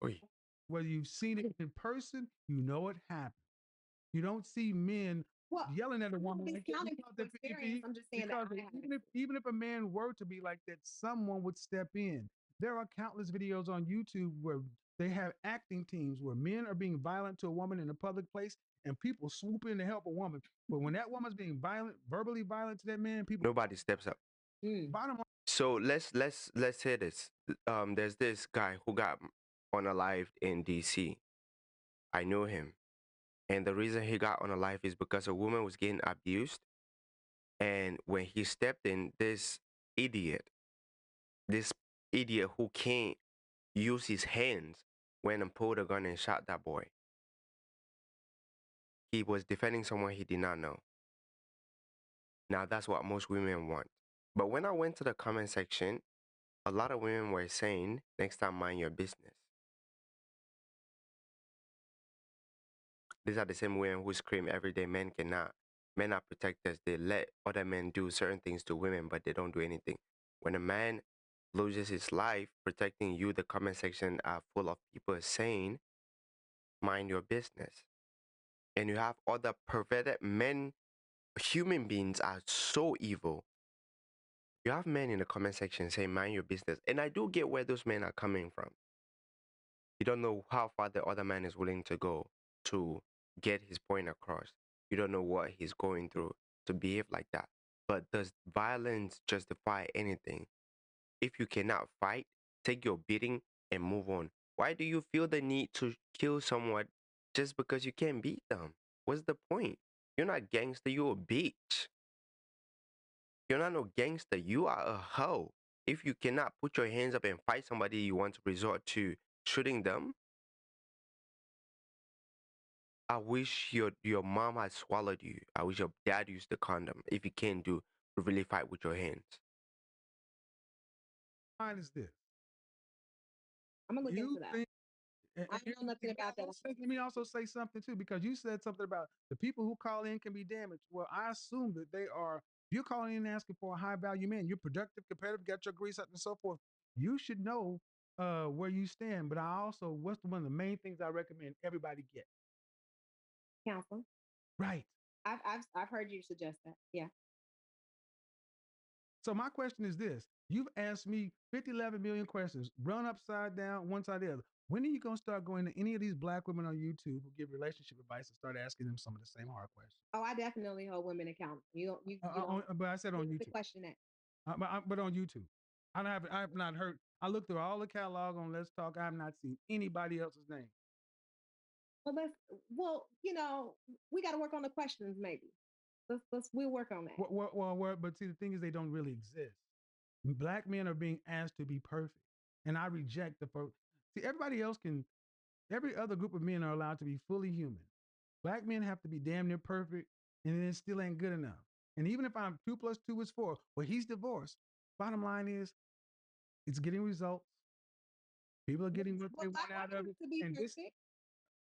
Oy. Whether you've seen it in person, you know it happened. You don't see men yelling at a woman like that I'm just saying that even if a man were to be like that, someone would step in. There are countless videos on YouTube where they have acting teams where men are being violent to a woman in a public place and people swoop in to help a woman. But when that woman's being violent, verbally violent to that man, people Nobody steps up. bottom line. So let's say this. There's this guy who got unalived in DC. I know him, and the reason he got unalived is because a woman was getting abused, and when he stepped in, idiot, this idiot who can't use his hands, went and pulled a gun and shot that boy. He was defending someone he did not know. Now that's what most women want. But when I went to the comment section, a lot of women were saying, next time mind your business. These are the same women who scream every day, men are protectors. They let other men do certain things to women, but they don't do anything. When a man loses his life protecting you, the comment section are full of people saying, mind your business. And you have other perverted men. Human beings are so evil. You have men in the comment section saying, mind your business. And I do get where those men are coming from. You don't know how far the other man is willing to go to get his point across. You don't know what he's going through to behave like that. But does violence justify anything? If you cannot fight, take your beating and move on. Why do you feel the need to kill someone just because you can't beat them? What's the point? You're not gangster, you're a bitch. You're not no gangster, you are a hoe. If you cannot put your hands up and fight somebody, you want to resort to shooting them. I wish your mom had swallowed you. I wish your dad used the condom. If you can't do to really fight with your hands. Mine is this. I'm gonna look into that. I don't know nothing about that. Let me also say something too, because you said something about the people who call in can be damaged. Well, I assume that they are. You're calling in asking for a high value man. You're productive, competitive, got your grease up and so forth. You should know where you stand. But I also, what's one of the main things I recommend everybody get? Counseling. Right. I've heard you suggest that. Yeah. So my question is this. You've asked me 50, 11 million questions, run upside down, one side the other. When are you going to start going to any of these black women on YouTube who give relationship advice and start asking them some of the same hard questions? Oh, I definitely hold women accountable. You don't. But I said on YouTube. The question that. But on YouTube, I have not heard. I looked through all the catalog on Let's Talk. I have not seen anybody else's name. Well, we got to work on the questions. Maybe we'll work on that. But see, the thing is, they don't really exist. Black men are being asked to be perfect, and I reject the first. See, every other group of men are allowed to be fully human. Black men have to be damn near perfect, and it still ain't good enough. And even if I'm 2 + 2 is 4, well, he's divorced. Bottom line is, it's getting results. People are getting what they want out of it. And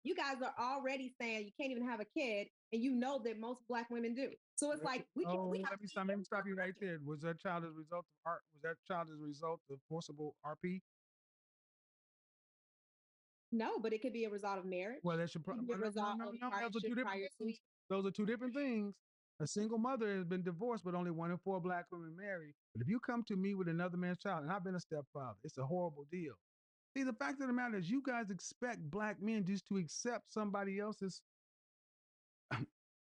you guys are already saying you can't even have a kid, and you know that most black women do. So it's like we can. Let me stop you right there. Was that child as a result of art? Was that child as a result of forcible RP? No, but it could be a result of marriage. Well, that's your problem. Those are two different things. A single mother has been divorced, but only 1 in 4 black women marry. But if you come to me with another man's child, and I've been a stepfather, it's a horrible deal. See, the fact of the matter is, you guys expect black men just to accept somebody else's.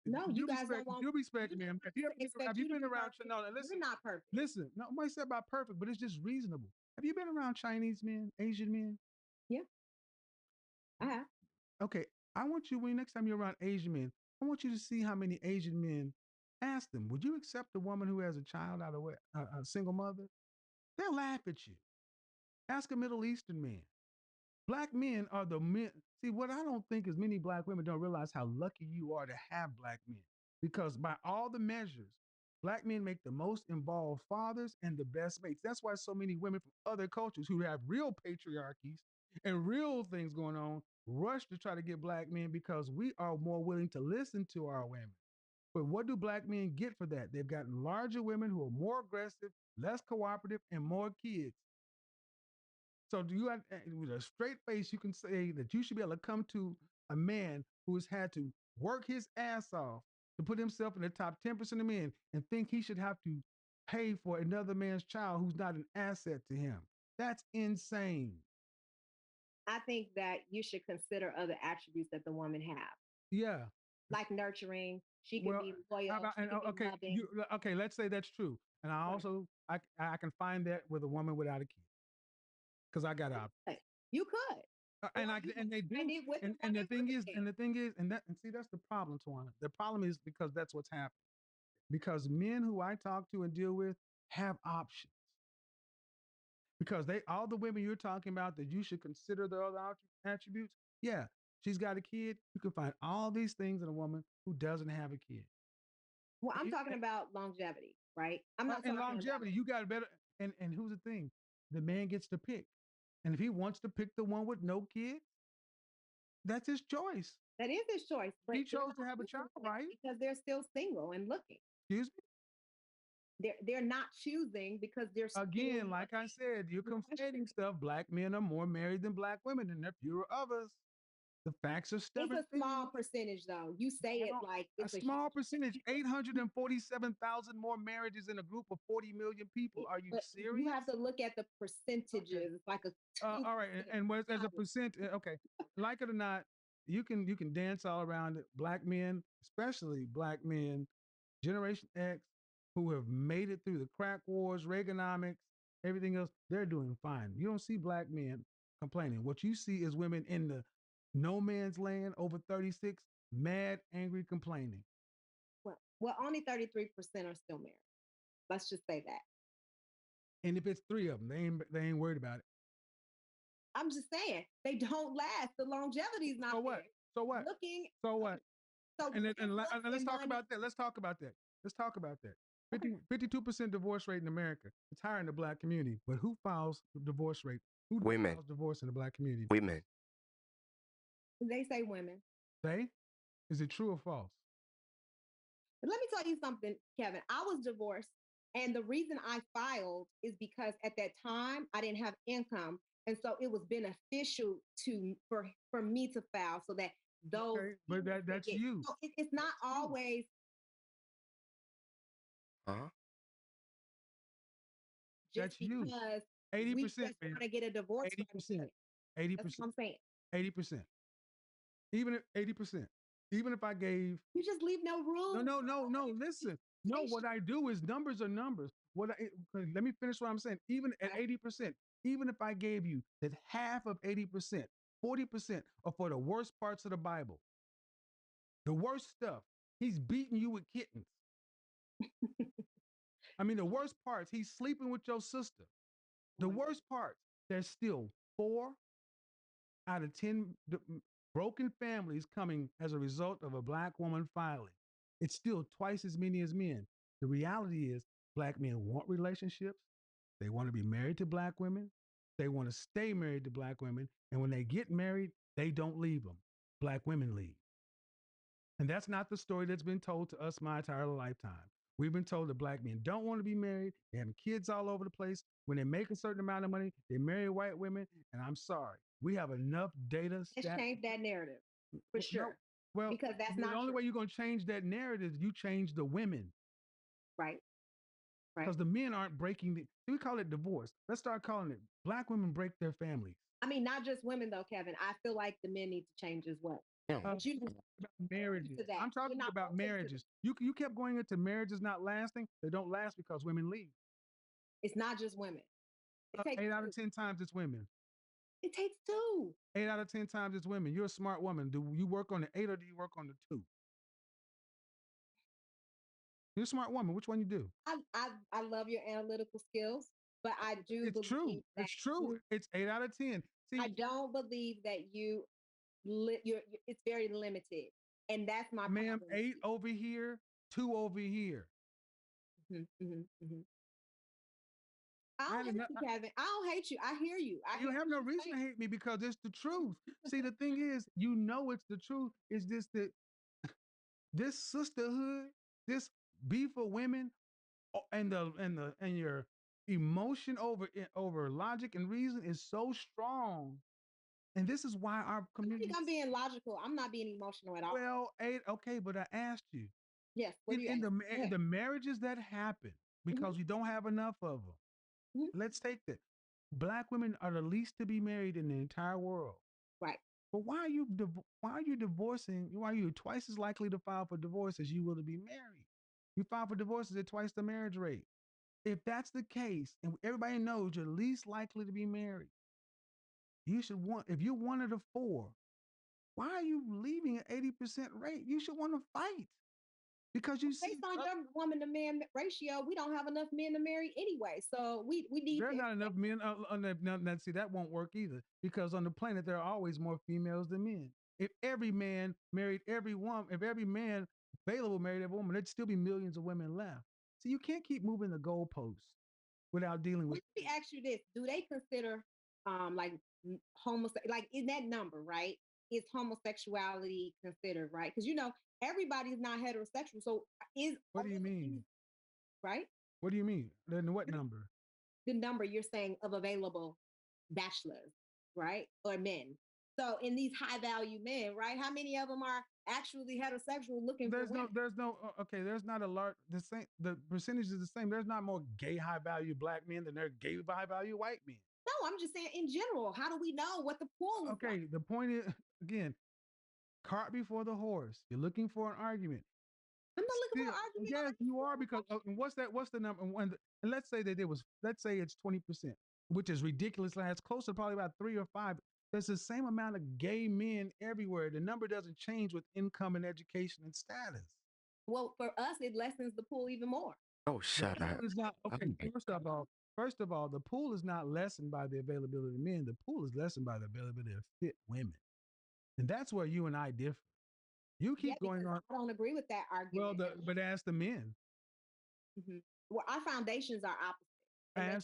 No, you guys don't want. You respect me. Have you been around? No, listen. You're not perfect. Listen, no, I said about perfect, but it's just reasonable. Have you been around Chinese men, Asian men? Yeah, I have. Okay, I want you, when next time you're around Asian men, I want you to see how many Asian men ask them, would you accept a woman who has a child out of a single mother? They'll laugh at you. Ask a Middle Eastern man. Black men are the men. See, what I don't think is many black women don't realize how lucky you are to have black men. Because by all the measures, black men make the most involved fathers and the best mates. That's why so many women from other cultures who have real patriarchies and real things going on rush to try to get black men because we are more willing to listen to our women. But what do black men get for that? They've gotten larger women who are more aggressive, less cooperative, and more kids. So do you have, with a straight face, you can say that you should be able to come to a man who has had to work his ass off to put himself in the top 10% of men and think he should have to pay for another man's child who's not an asset to him. That's insane. I think that you should consider other attributes that the woman have, Yeah. like nurturing. She can Well, be loyal. She can be okay, loving. okay, let's say that's true. And I Right. also I can find that with a woman without a kid because I got out. You could. And Or I you and they can do. find it with And one the with thing a is, kid. and see that's the problem, Tawana. The problem is because that's what's happening. Because men who I talk to and deal with have options. Because they all the women you're talking about that you should consider the other attributes. Yeah, she's got a kid. You can find all these things in a woman who doesn't have a kid. Well, I'm talking about longevity, right? I'm not And talking longevity, about. you got better. And who's the thing? The man gets to pick. And if he wants to pick the one with no kids, that's his choice. That is his choice, but He chose to have a child, right? because they're still single and looking. Excuse me? They're not choosing because they're Again, like I said, you're conflating stuff. Black men are more married than black women, and there are fewer of us. The facts are stubborn. It's a small percentage, though. You say it like A it's small percentage, 847,000 more marriages in a group of 40 million people. Are you but serious? you have to look at the percentages. Okay. It's like a All right, and what as a percent? Okay, like it or not, you can dance all around it. Black men, especially black men, Generation X, who have made it through the crack wars, Reaganomics, everything else, they're doing fine. You don't see black men complaining. What you see is women in the no man's land over 36, mad, angry, complaining. well, only 33% are still married. Let's just say that. And if it's three of them, they ain't worried about it. I'm just saying they don't last. The longevity is not So what? there. So what? Looking. So what? So And looks let's and talk money. about that. Let's talk about that. Let's talk about that. Okay. 52% divorce rate in America. It's higher in the black community. But who files the divorce rate? Who Women. files divorce in the black community? Women. They say women. They? Is it true or false? But let me tell you something, Kevin. I was divorced, and the reason I filed is because at that time I didn't have income, and so it was beneficial for me to file so that those. Okay, but that's you. So it's not always Huh? just That's you. because 80%. we just want to get a divorce. 80%. 80%. 80%. That's what I'm saying. 80%. Even if 80%. Even if I gave You just leave no room. No. Listen. No, what I do is numbers are numbers. Let me finish what I'm saying. Even at 80%, even if I gave you that half of 80%, 40% are for the worst parts of the Bible, the worst stuff. He's beating you with kittens. I mean, the worst parts, he's sleeping with your sister. The worst parts, there's still 4 out of 10 broken families coming as a result of a black woman filing. It's still twice as many as men. The reality is, black men want relationships. They want to be married to black women. They want to stay married to black women. And when they get married, they don't leave them. Black women leave. And that's not the story that's been told to us my entire lifetime. We've been told that black men don't want to be married. They have kids all over the place. When they make a certain amount of money, they marry white women. And I'm sorry, we have enough data. Let's change that narrative for sure. No, well, because that's the not only true. way you're going to change that narrative is you change the women. Right. Because the men aren't breaking we call it divorce. Let's start calling it black women break their families. I mean, not just women though, Kevin. I feel like the men need to change as well. Yeah. But you About marriages. to that. I'm talking You're not about open to marriages. You kept going into marriages not lasting. They don't last because women leave. It's not just women. It takes 8 out two. of 10 times it's women. It takes two. 8 out of 10 times it's women. You're a smart woman. Do you work on the 8 or do you work on the 2? You're a smart woman. Which one you do? I love your analytical skills, but I do It's true. believe that It's true. It's 8 out of 10. I See, don't believe that it's very limited, and that's my ma'am, problem. 8 over here, 2 over here. I I don't had hate enough. you, Kevin. I don't hate you. I hear you. I You hear have what no you're reason to saying. hate me because it's the truth. See, the thing is, you know it's the truth. It's just that this sisterhood, this beef for women, and your emotion over logic and reason is so strong. And this is why our I think community. I'm being logical. I'm not being emotional at all. Well, okay, but I asked you. Yes. What do you In ask? Go ahead. the marriages that happen Mhm, because we don't have enough of them. mhm. Let's take that. Black women are the least to be married in the entire world. Right. But why are you divorcing? Why are you twice as likely to file for divorce as you will to be married? You file for divorces at twice the marriage rate. If that's the case, and everybody knows you're least likely to be married, you should want. If you're one of the four, why are you leaving at 80% rate? You should want to fight because you see Based on your woman to man ratio, we don't have enough men to marry anyway. So we need there's to not enough men. Now, see, that won't work either because on the planet there are always more females than men. If every man married every woman, if every man available married every woman, there'd still be millions of women left. So you can't keep moving the goalposts without dealing with. Let me ask you this: do they consider like homosexual, like in that number, right? Is homosexuality considered, right? Because everybody's not heterosexual. So is What do you mean? right? What do you mean? Then what number? The number you're saying of available bachelors, right? Or men. So in these high value men, right? How many of them are actually heterosexual looking for women? Okay, there's not a large, the same, the percentage is the same. There's not more gay high value black men than there are gay high value white men. No, I'm just saying in general, how do we know what the pool is like? Okay, the point is, again, cart before the horse. You're looking for an argument. I'm not looking for Still, an argument. yes, you are because and what's the number? And let's say that it was, let's say it's 20%, which is ridiculous. It's close to probably about 3 or 5. There's the same amount of gay men everywhere. The number doesn't change with income and education and status. Well, for us, it lessens the pool even more. Oh, The shut pool up. is not Oh okay. my First of all, the pool is not lessened by the availability of men. The pool is lessened by the availability of fit women, and that's where you and I differ. You Yeah, keep going because on. I don't agree with that Well, argument. but ask the men. Well, our foundations are opposite. And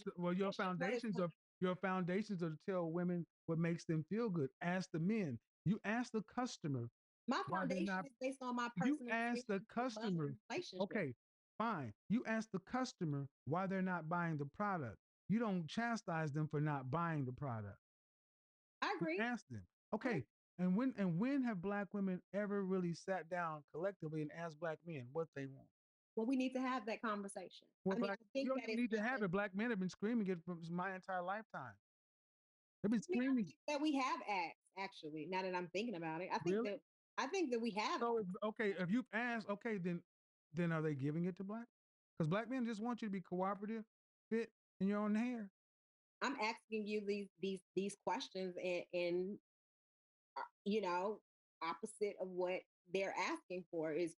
Your foundations are to tell women what makes them feel good. Ask the men. You ask the customer my why they're foundation not. is based on my You personal ask the experience with love customer. and relationship. Okay, fine. You ask the customer why they're not buying the product. You don't chastise them for not buying the product. I You agree. ask them. I agree. Okay, and when have black women ever really sat down collectively and asked black men what they want? Well, we need to have that conversation. Well, I mean, black, I think you don't that even it's need to have something. it. Black men have been screaming it for my entire lifetime. They've been I mean, I screaming. think that we have asked actually. Now that I'm thinking about it, Really? I think that we have. So if you've asked, okay, then are they giving it to black? Because black men just want you to be cooperative, fit in your own hair. I'm asking you these questions and you know opposite of what they're asking for is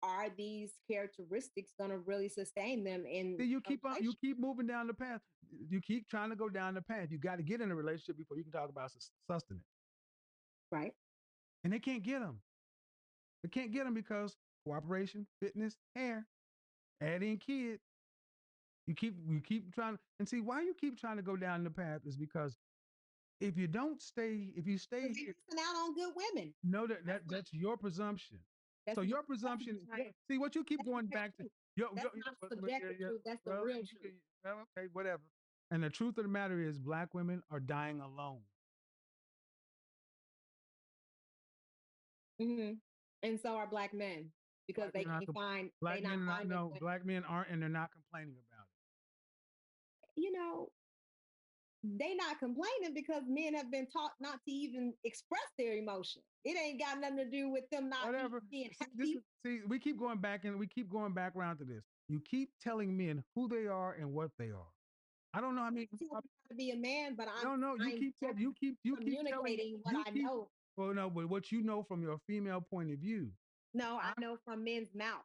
are these characteristics going to really sustain them in See, a you relationship? keep moving down the path. You keep trying to go down the path. You got to get in a relationship before you can talk about sustenance. Right. And they can't get them. They can't get them because cooperation, fitness, hair, adding kids. You keep trying, and see why you keep trying to go down the path is because if you stay Because they're here, missing out on good women. know that's your presumption. That's So not, your that's presumption, not, see what you keep that's going not back to. true. Your, That's not subjective truth. That's the well, real you truth. well, okay, whatever. And the truth of the matter is, black women are dying alone. And so are black men because Black men are they not finding women. black men aren't, and they're not complaining about it. You know, they not complaining because men have been taught not to even express their emotion. It ain't got nothing to do with them not Whatever. being See, happy. we keep going back and we keep going back around to this. You keep telling men who they are and what they are. I don't know. I mean, To be a man, but no, no. I'm You keep telling communicating what you I keep. know. Well, no, but what you know from your female point of view. No, I know from men's mouth.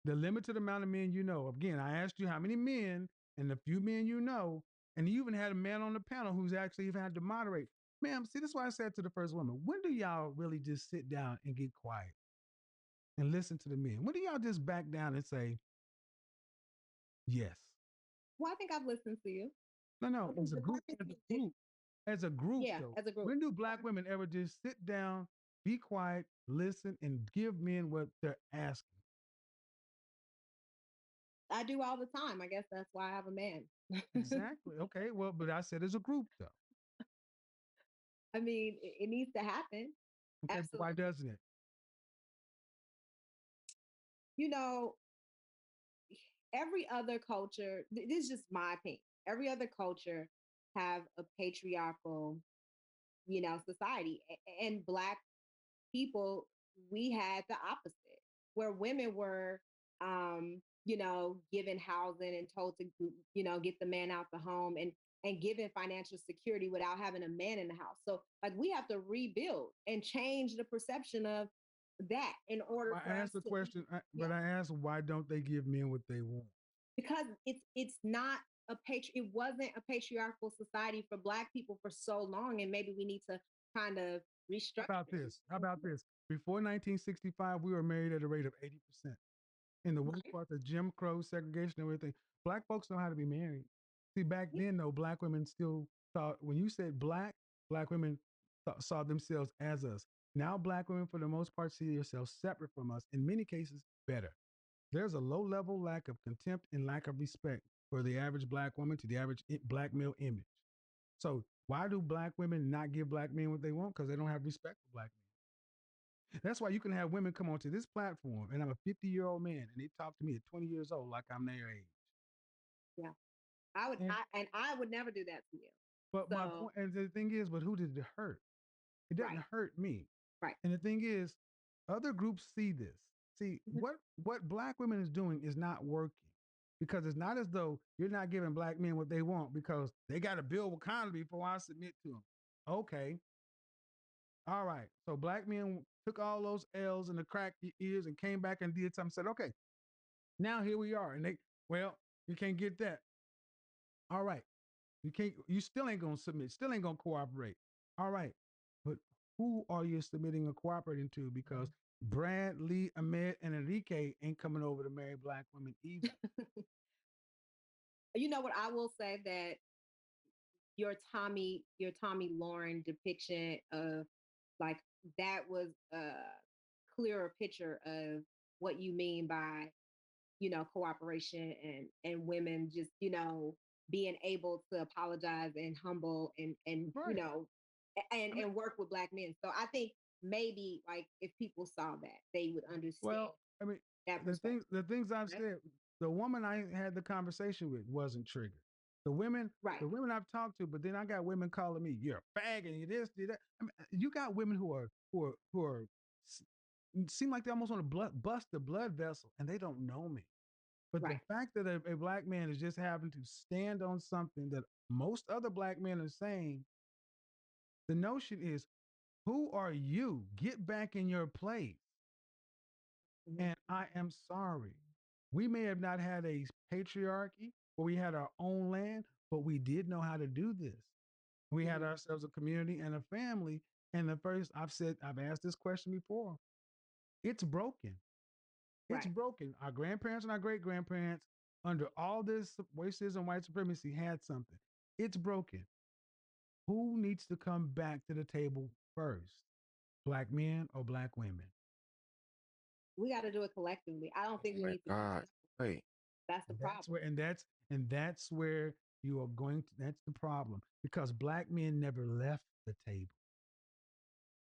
The limited amount of men you know. Again, I asked you how many men and the few men you know, and you even had a man on the panel who's actually even had to moderate. Ma'am, see, that's why I said to the first woman, when do y'all really just sit down and get quiet and listen to the men? When do y'all just back down and say, yes? Well, I think I've listened to you. No, as a group, as a group, Yeah, though. as a group. When do black women ever just sit down, be quiet, listen, and give men what they're asking? I do all the time. I guess that's why I have a man. Exactly. Okay. Well, but I said as a group, though. I mean, it needs to happen. Okay. But why Absolutely. doesn't it? You know, every other culture, this is just my opinion. Every other culture have a patriarchal, society. And black people, we had the opposite, where women were, given housing and told to, get the man out the home and given financial security without having a man in the house. So, like, we have to rebuild and change the perception of that in order I for us asked the to, question, yeah, but I asked why don't they give men what they want? because it's not it wasn't a patriarchal society for black people for so long, and maybe we need to kind of How restructure about it. this? How about this? Before 1965, we were married at a rate of 80%. In the worst Right? part of Jim Crow, segregation, and everything, black folks know how to be married. See, back Yeah. then, though, black women still thought, when you said black women saw themselves as us. Now, black women, for the most part, see themselves separate from us, in many cases, better. There's a low level lack of contempt and lack of respect for the average black woman to the average black male image. So, why do black women not give black men what they want? Because they don't have respect for black men. That's why you can have women come onto this platform, and I'm a 50-year-old man, and they talk to me at 20 years old like I'm their age. Yeah. I would, And I would never do that to you. but my So, point, and the thing is, but who did it hurt? It doesn't right, hurt me. right. And the thing is, other groups see this. See, Mhm. what black women is doing is not working. Because it's not as though you're not giving black men what they want because they got to build economy before I submit to them. Okay. All right. So black men took all those L's and the cracked ears and came back and did something, said, okay, now here we are. And well, you can't get that. All right. You still ain't gonna submit, still ain't gonna cooperate. All right. But who are you submitting or cooperating to? Because Brad, Lee, Ahmed, and Enrique ain't coming over to marry black women either. You know what I will say, that your Tommy Lauren depiction of, like, that was a clearer picture of what you mean by, cooperation and women just, being able to apologize and humble and Right. and I mean, and work with black men. So I think maybe, like, if people saw that, they would understand well, I mean, that the perspective. things I've Right. said, the woman I had the conversation with wasn't triggered. The women, Right. the women I've talked to, but then I got women calling me, you're a fag and you this, you that. I mean, you got women who are seem like they almost want to bust the blood vessel and they don't know me. But the Right. fact that a black man is just having to stand on something that most other black men are saying, the notion is, who are you? Get back in your place. Mhm. And I am sorry. We may have not had a patriarchy or we had our own land, but we did know how to do this. We had Mhm. ourselves a community and a family. And the first, I've asked this question before. It's broken. It's Right. broken. Our grandparents and our great grandparents, under all this racism, white supremacy, had something. It's broken. Who needs to come back to the table first? Black men or black women? We got to do it collectively. I don't think Oh we my need to do it God. separately. Wait. That's the That's problem. where, and that's where you are going to. That's the problem because black men never left the table.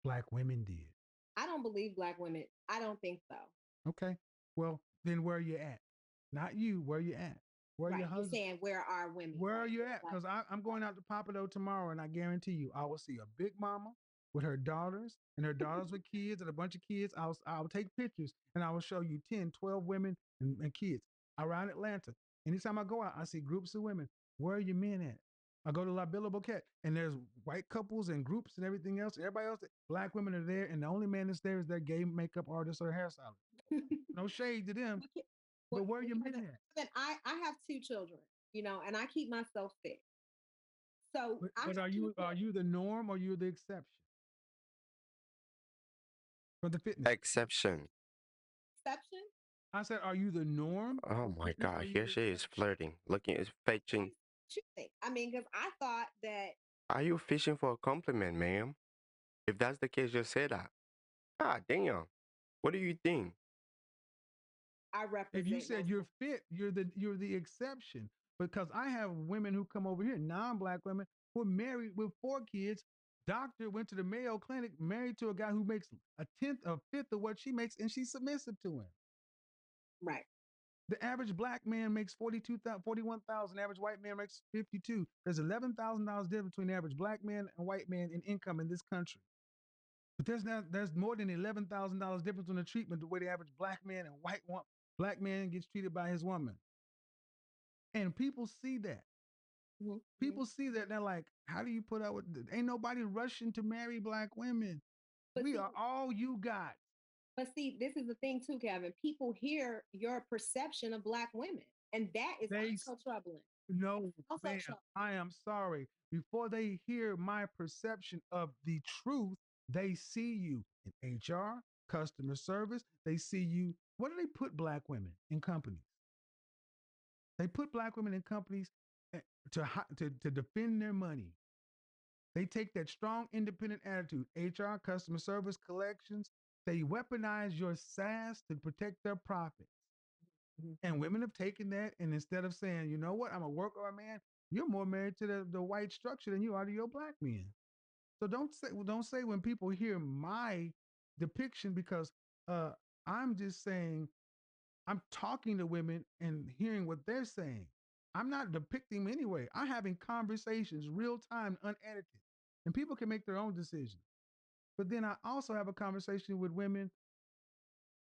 Black women did. I don't believe black women. I don't think so. Okay. Well, then where you at? Not you. Where you at? Where your Right. You're husband? saying, where are women? Where are Right. you at? Like, Because I'm going out to Papado tomorrow, and I guarantee you, I will see a big mama with her daughters and her daughters with kids and a bunch of kids. I'll take pictures and I will show you 10, 12 women and kids around Atlanta. Anytime I go out, I see groups of women. Where are your men at? I go to La Bella Bouquet, and there's white couples and groups and everything else. Everybody else, black women are there, and the only man that's there is their gay makeup artist or hairstylist. No shade to them, we can, but what, where are your men at? I have two children. and I keep myself fit. So I But have two are kids. you the norm or you're the exception for the fitness? Exception. Exception. I said, are you the norm Oh or my God, are you here the she is exception? flirting, looking, is fetching. What you think? I mean, because I thought that Are you fishing for a compliment, ma'am? If that's the case, just say that. Ah, damn. What do you think? I If you represent said most. you're fit, you're the exception. Because I have women who come over here, non-black women, who are married with 4 kids. Doctor went to the Mayo Clinic, married to a guy who makes a tenth, a fifth of what she makes, and she's submissive to him. Right. The average black man makes 42,000, 41,000. Average white man makes 52. There's $11,000 difference between the average black man and white man in income in this country. But there's more than $11,000 difference in the treatment the way the average black man and black man gets treated by his woman. And people see that. Mm-hmm. People see that and they're like, how do you put up with ain't nobody rushing to marry black women. But We see, are all you got. this is the thing too, Kevin. People hear your perception of black women, and that is They also troubling. No, Also ma'am, troubling. I am sorry. Before they hear my perception of the truth, they see you in HR, customer service. They see you. What do they put black women in companies? They put black women in companies eh, to defend their money. They take that strong, independent attitude, HR, customer service, collections. They weaponize your SaaS to protect their profits. Mhm. And women have taken that, and instead of saying, you know what, I'm a worker or a man, you're more married to the white structure than you are to your black men. So don't say when people hear my depiction because uh, I'm just saying I'm talking to women and hearing what they're saying. I'm not depicting them anyway. I'm having conversations real time, unedited, and people can make their own decisions. But then I also have a conversation with women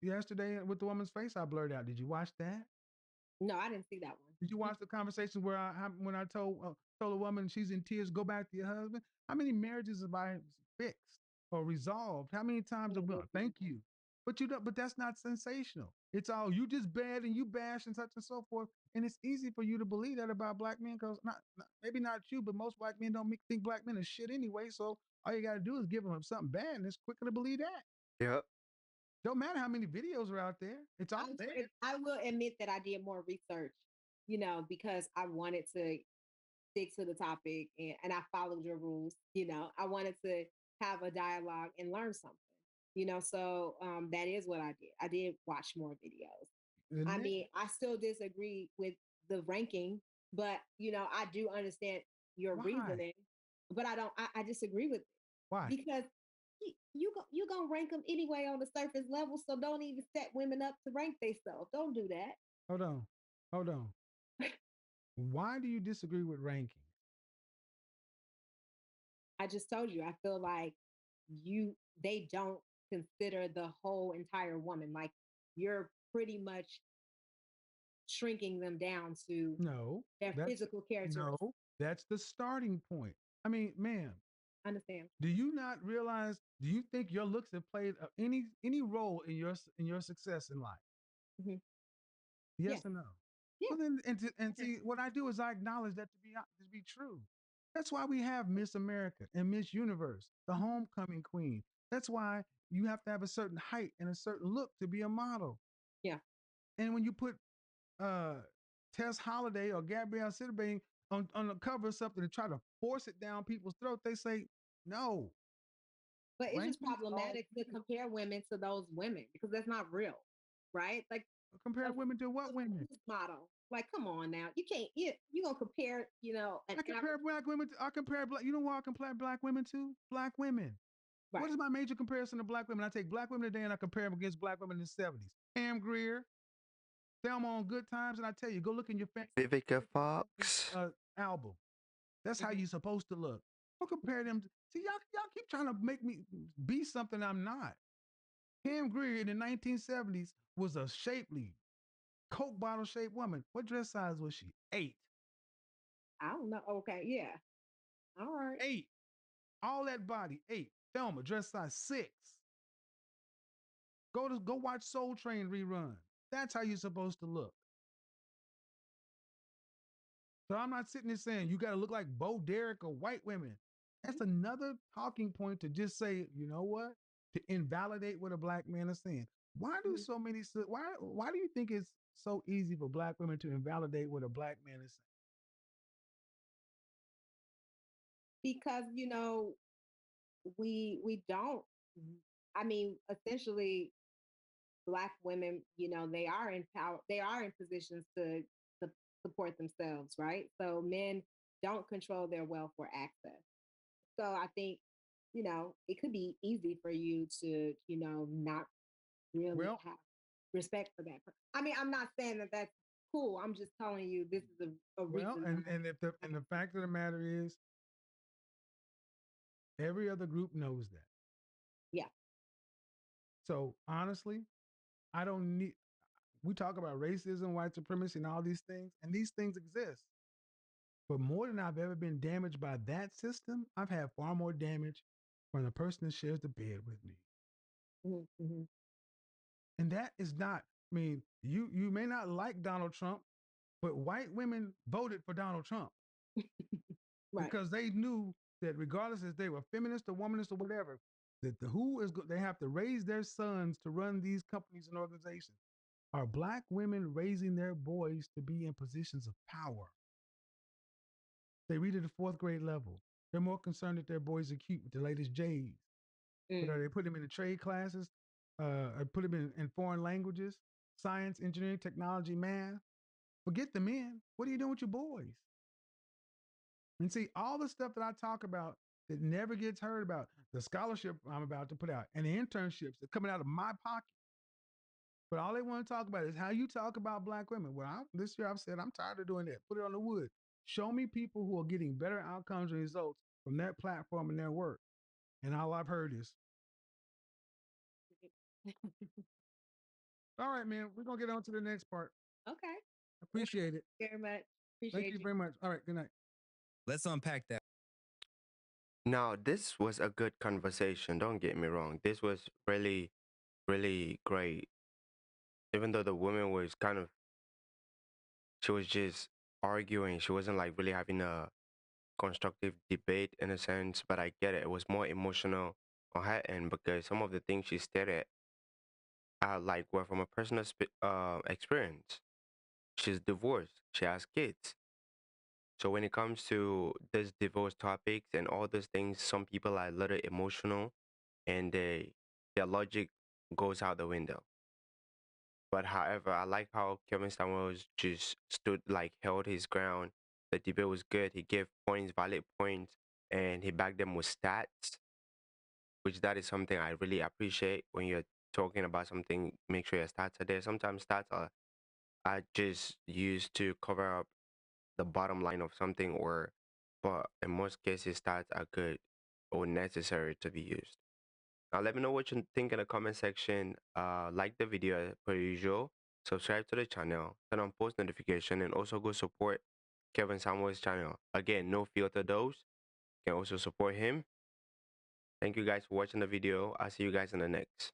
yesterday with the woman's face I blurred out. Did you watch that? No, I didn't see that one. Did you watch the conversation where when I told a woman she's in tears, go back to your husband? How many marriages have I fixed or resolved? How many times have we? Mhm. Thank you, but you don't. But that's not sensational. It's all you just bad and you bash and such and so forth. And it's easy for you to believe that about black men because maybe not you, but most black men don't think black men are shit anyway. So all you got to do is give them something bad, and it's quicker to believe that. Yep. Don't matter how many videos are out there. It's all there. I will admit that I did more research, because I wanted to stick to the topic and I followed your rules. I wanted to have a dialogue and learn something. So that is what I did. I did watch more videos. Isn't I it? mean, I still disagree with the ranking, but I do understand your Why? reasoning, but I don't. I disagree with it Why? because you gonna rank them anyway on the surface level. So don't even set women up to rank themselves. Don't do that. Hold on. Hold on. Why do you disagree with ranking? I just told you. I feel like they don't consider the whole entire woman. Like you're pretty much shrinking them down to No, their that's physical characteristics. no, that's the starting point. I mean, ma'am, Understand? do you not realize? Do you think your looks have played any role in your success in life? Hmm. Yes Yes. or no? Yeah. Well, then, and see, what I do is I acknowledge that to be true. That's why we have Miss America and Miss Universe, the homecoming queen. That's why you have to have a certain height and a certain look to be a model. Yeah. And when you put uh, Tess Holiday or Gabrielle Sidibe on the cover of something to try to force it down people's throat, they say no. But it's just Rankings are problematic to real. compare women to those women because that's not real, right? Like Compare women to a what women? model. Like, come on now, you can't. You gonna compare, an I compare average, black women. I compare black. You know what I compare black women to? Black women. What right? is my major comparison to black women? I take black women today and I compare them against black women in the '70s. Pam Grier, Thelma on Good Times, and I tell you, go look in your family Vivica Fox. album. That's how Mhm. you're supposed to look. Don't compare them. See, y'all keep trying to make me be something I'm not. Pam Grier in the 1970s was a shapely, Coke bottle shaped woman. What dress size was she? 8. I don't know. Okay, yeah, all right. 8. All that body, 8. Thelma, dress size 6. Go watch Soul Train rerun. That's how you're supposed to look. So I'm not sitting there saying you got to look like Bo Derek or white women. That's another talking point to just say, you know what? To invalidate what a black man is saying. Why do so many? Why do you think it's so easy for black women to invalidate what a black man is saying? Because we don't. I mean, essentially, black women, they are in power. They are in positions to support themselves, right? So men don't control their wealth or access. So I think, it could be easy for you to, not really Well, have respect for that. I mean, I'm not saying that that's cool. I'm just telling you this is a well, reason and why. and if the fact of the matter is, every other group knows that. Yeah. So honestly, I don't need. We talk about racism, white supremacy, and all these things, and these things exist. But more than I've ever been damaged by that system, I've had far more damage from the person that shares the bed with me. Mm-hmm. And that is not, I mean, you may not like Donald Trump, but white women voted for Donald Trump Right. because they knew that regardless if they were feminist or womanist or whatever, that they have to raise their sons to run these companies and organizations. Are black women raising their boys to be in positions of power? They read at the fourth grade level. They're more concerned that their boys are cute with the latest J's. But are Mm. they put them in the trade classes? Or put them in foreign languages, science, engineering, technology, math? Forget the men. What are you doing with your boys? And see, all the stuff that I talk about that never gets heard about, the scholarship I'm about to put out, and the internships that are coming out of my pocket. But all they want to talk about is how you talk about black women. Well, this year I've said I'm tired of doing that. Put it on the wood. Show me people who are getting better outcomes and results from their platform and their work. And all I've heard is, all right, man, we're going to get on to the next part. Okay. Appreciate it. Very much. Thank Appreciate you you. very much. All right, good night. Let's unpack that. Now, this was a good conversation. Don't get me wrong. This was really, really great. Even though the woman was she was just arguing. She wasn't like really having a constructive debate in a sense, but I get it. It was more emotional on her end because some of the things she stated like were from a personal experience. She's divorced. She has kids. So when it comes to this divorce topics and all those things, some people are a little emotional and their logic goes out the window. But however, I like how Kevin Samuels just stood like held his ground. The debate was good. He gave points, valid points, and he backed them with stats, which that is something I really appreciate when you're talking about something. Make sure your stats are there. Sometimes stats are just used to cover up the bottom line of something, but in most cases, stats are good or necessary to be used. Now, let me know what you think in the comment section. Like the video per usual. Subscribe to the channel. Turn on post notification and also go support Kevin Samuel's channel. Again, no filter dose. You can also support him. Thank you guys for watching the video. I'll see you guys in the next.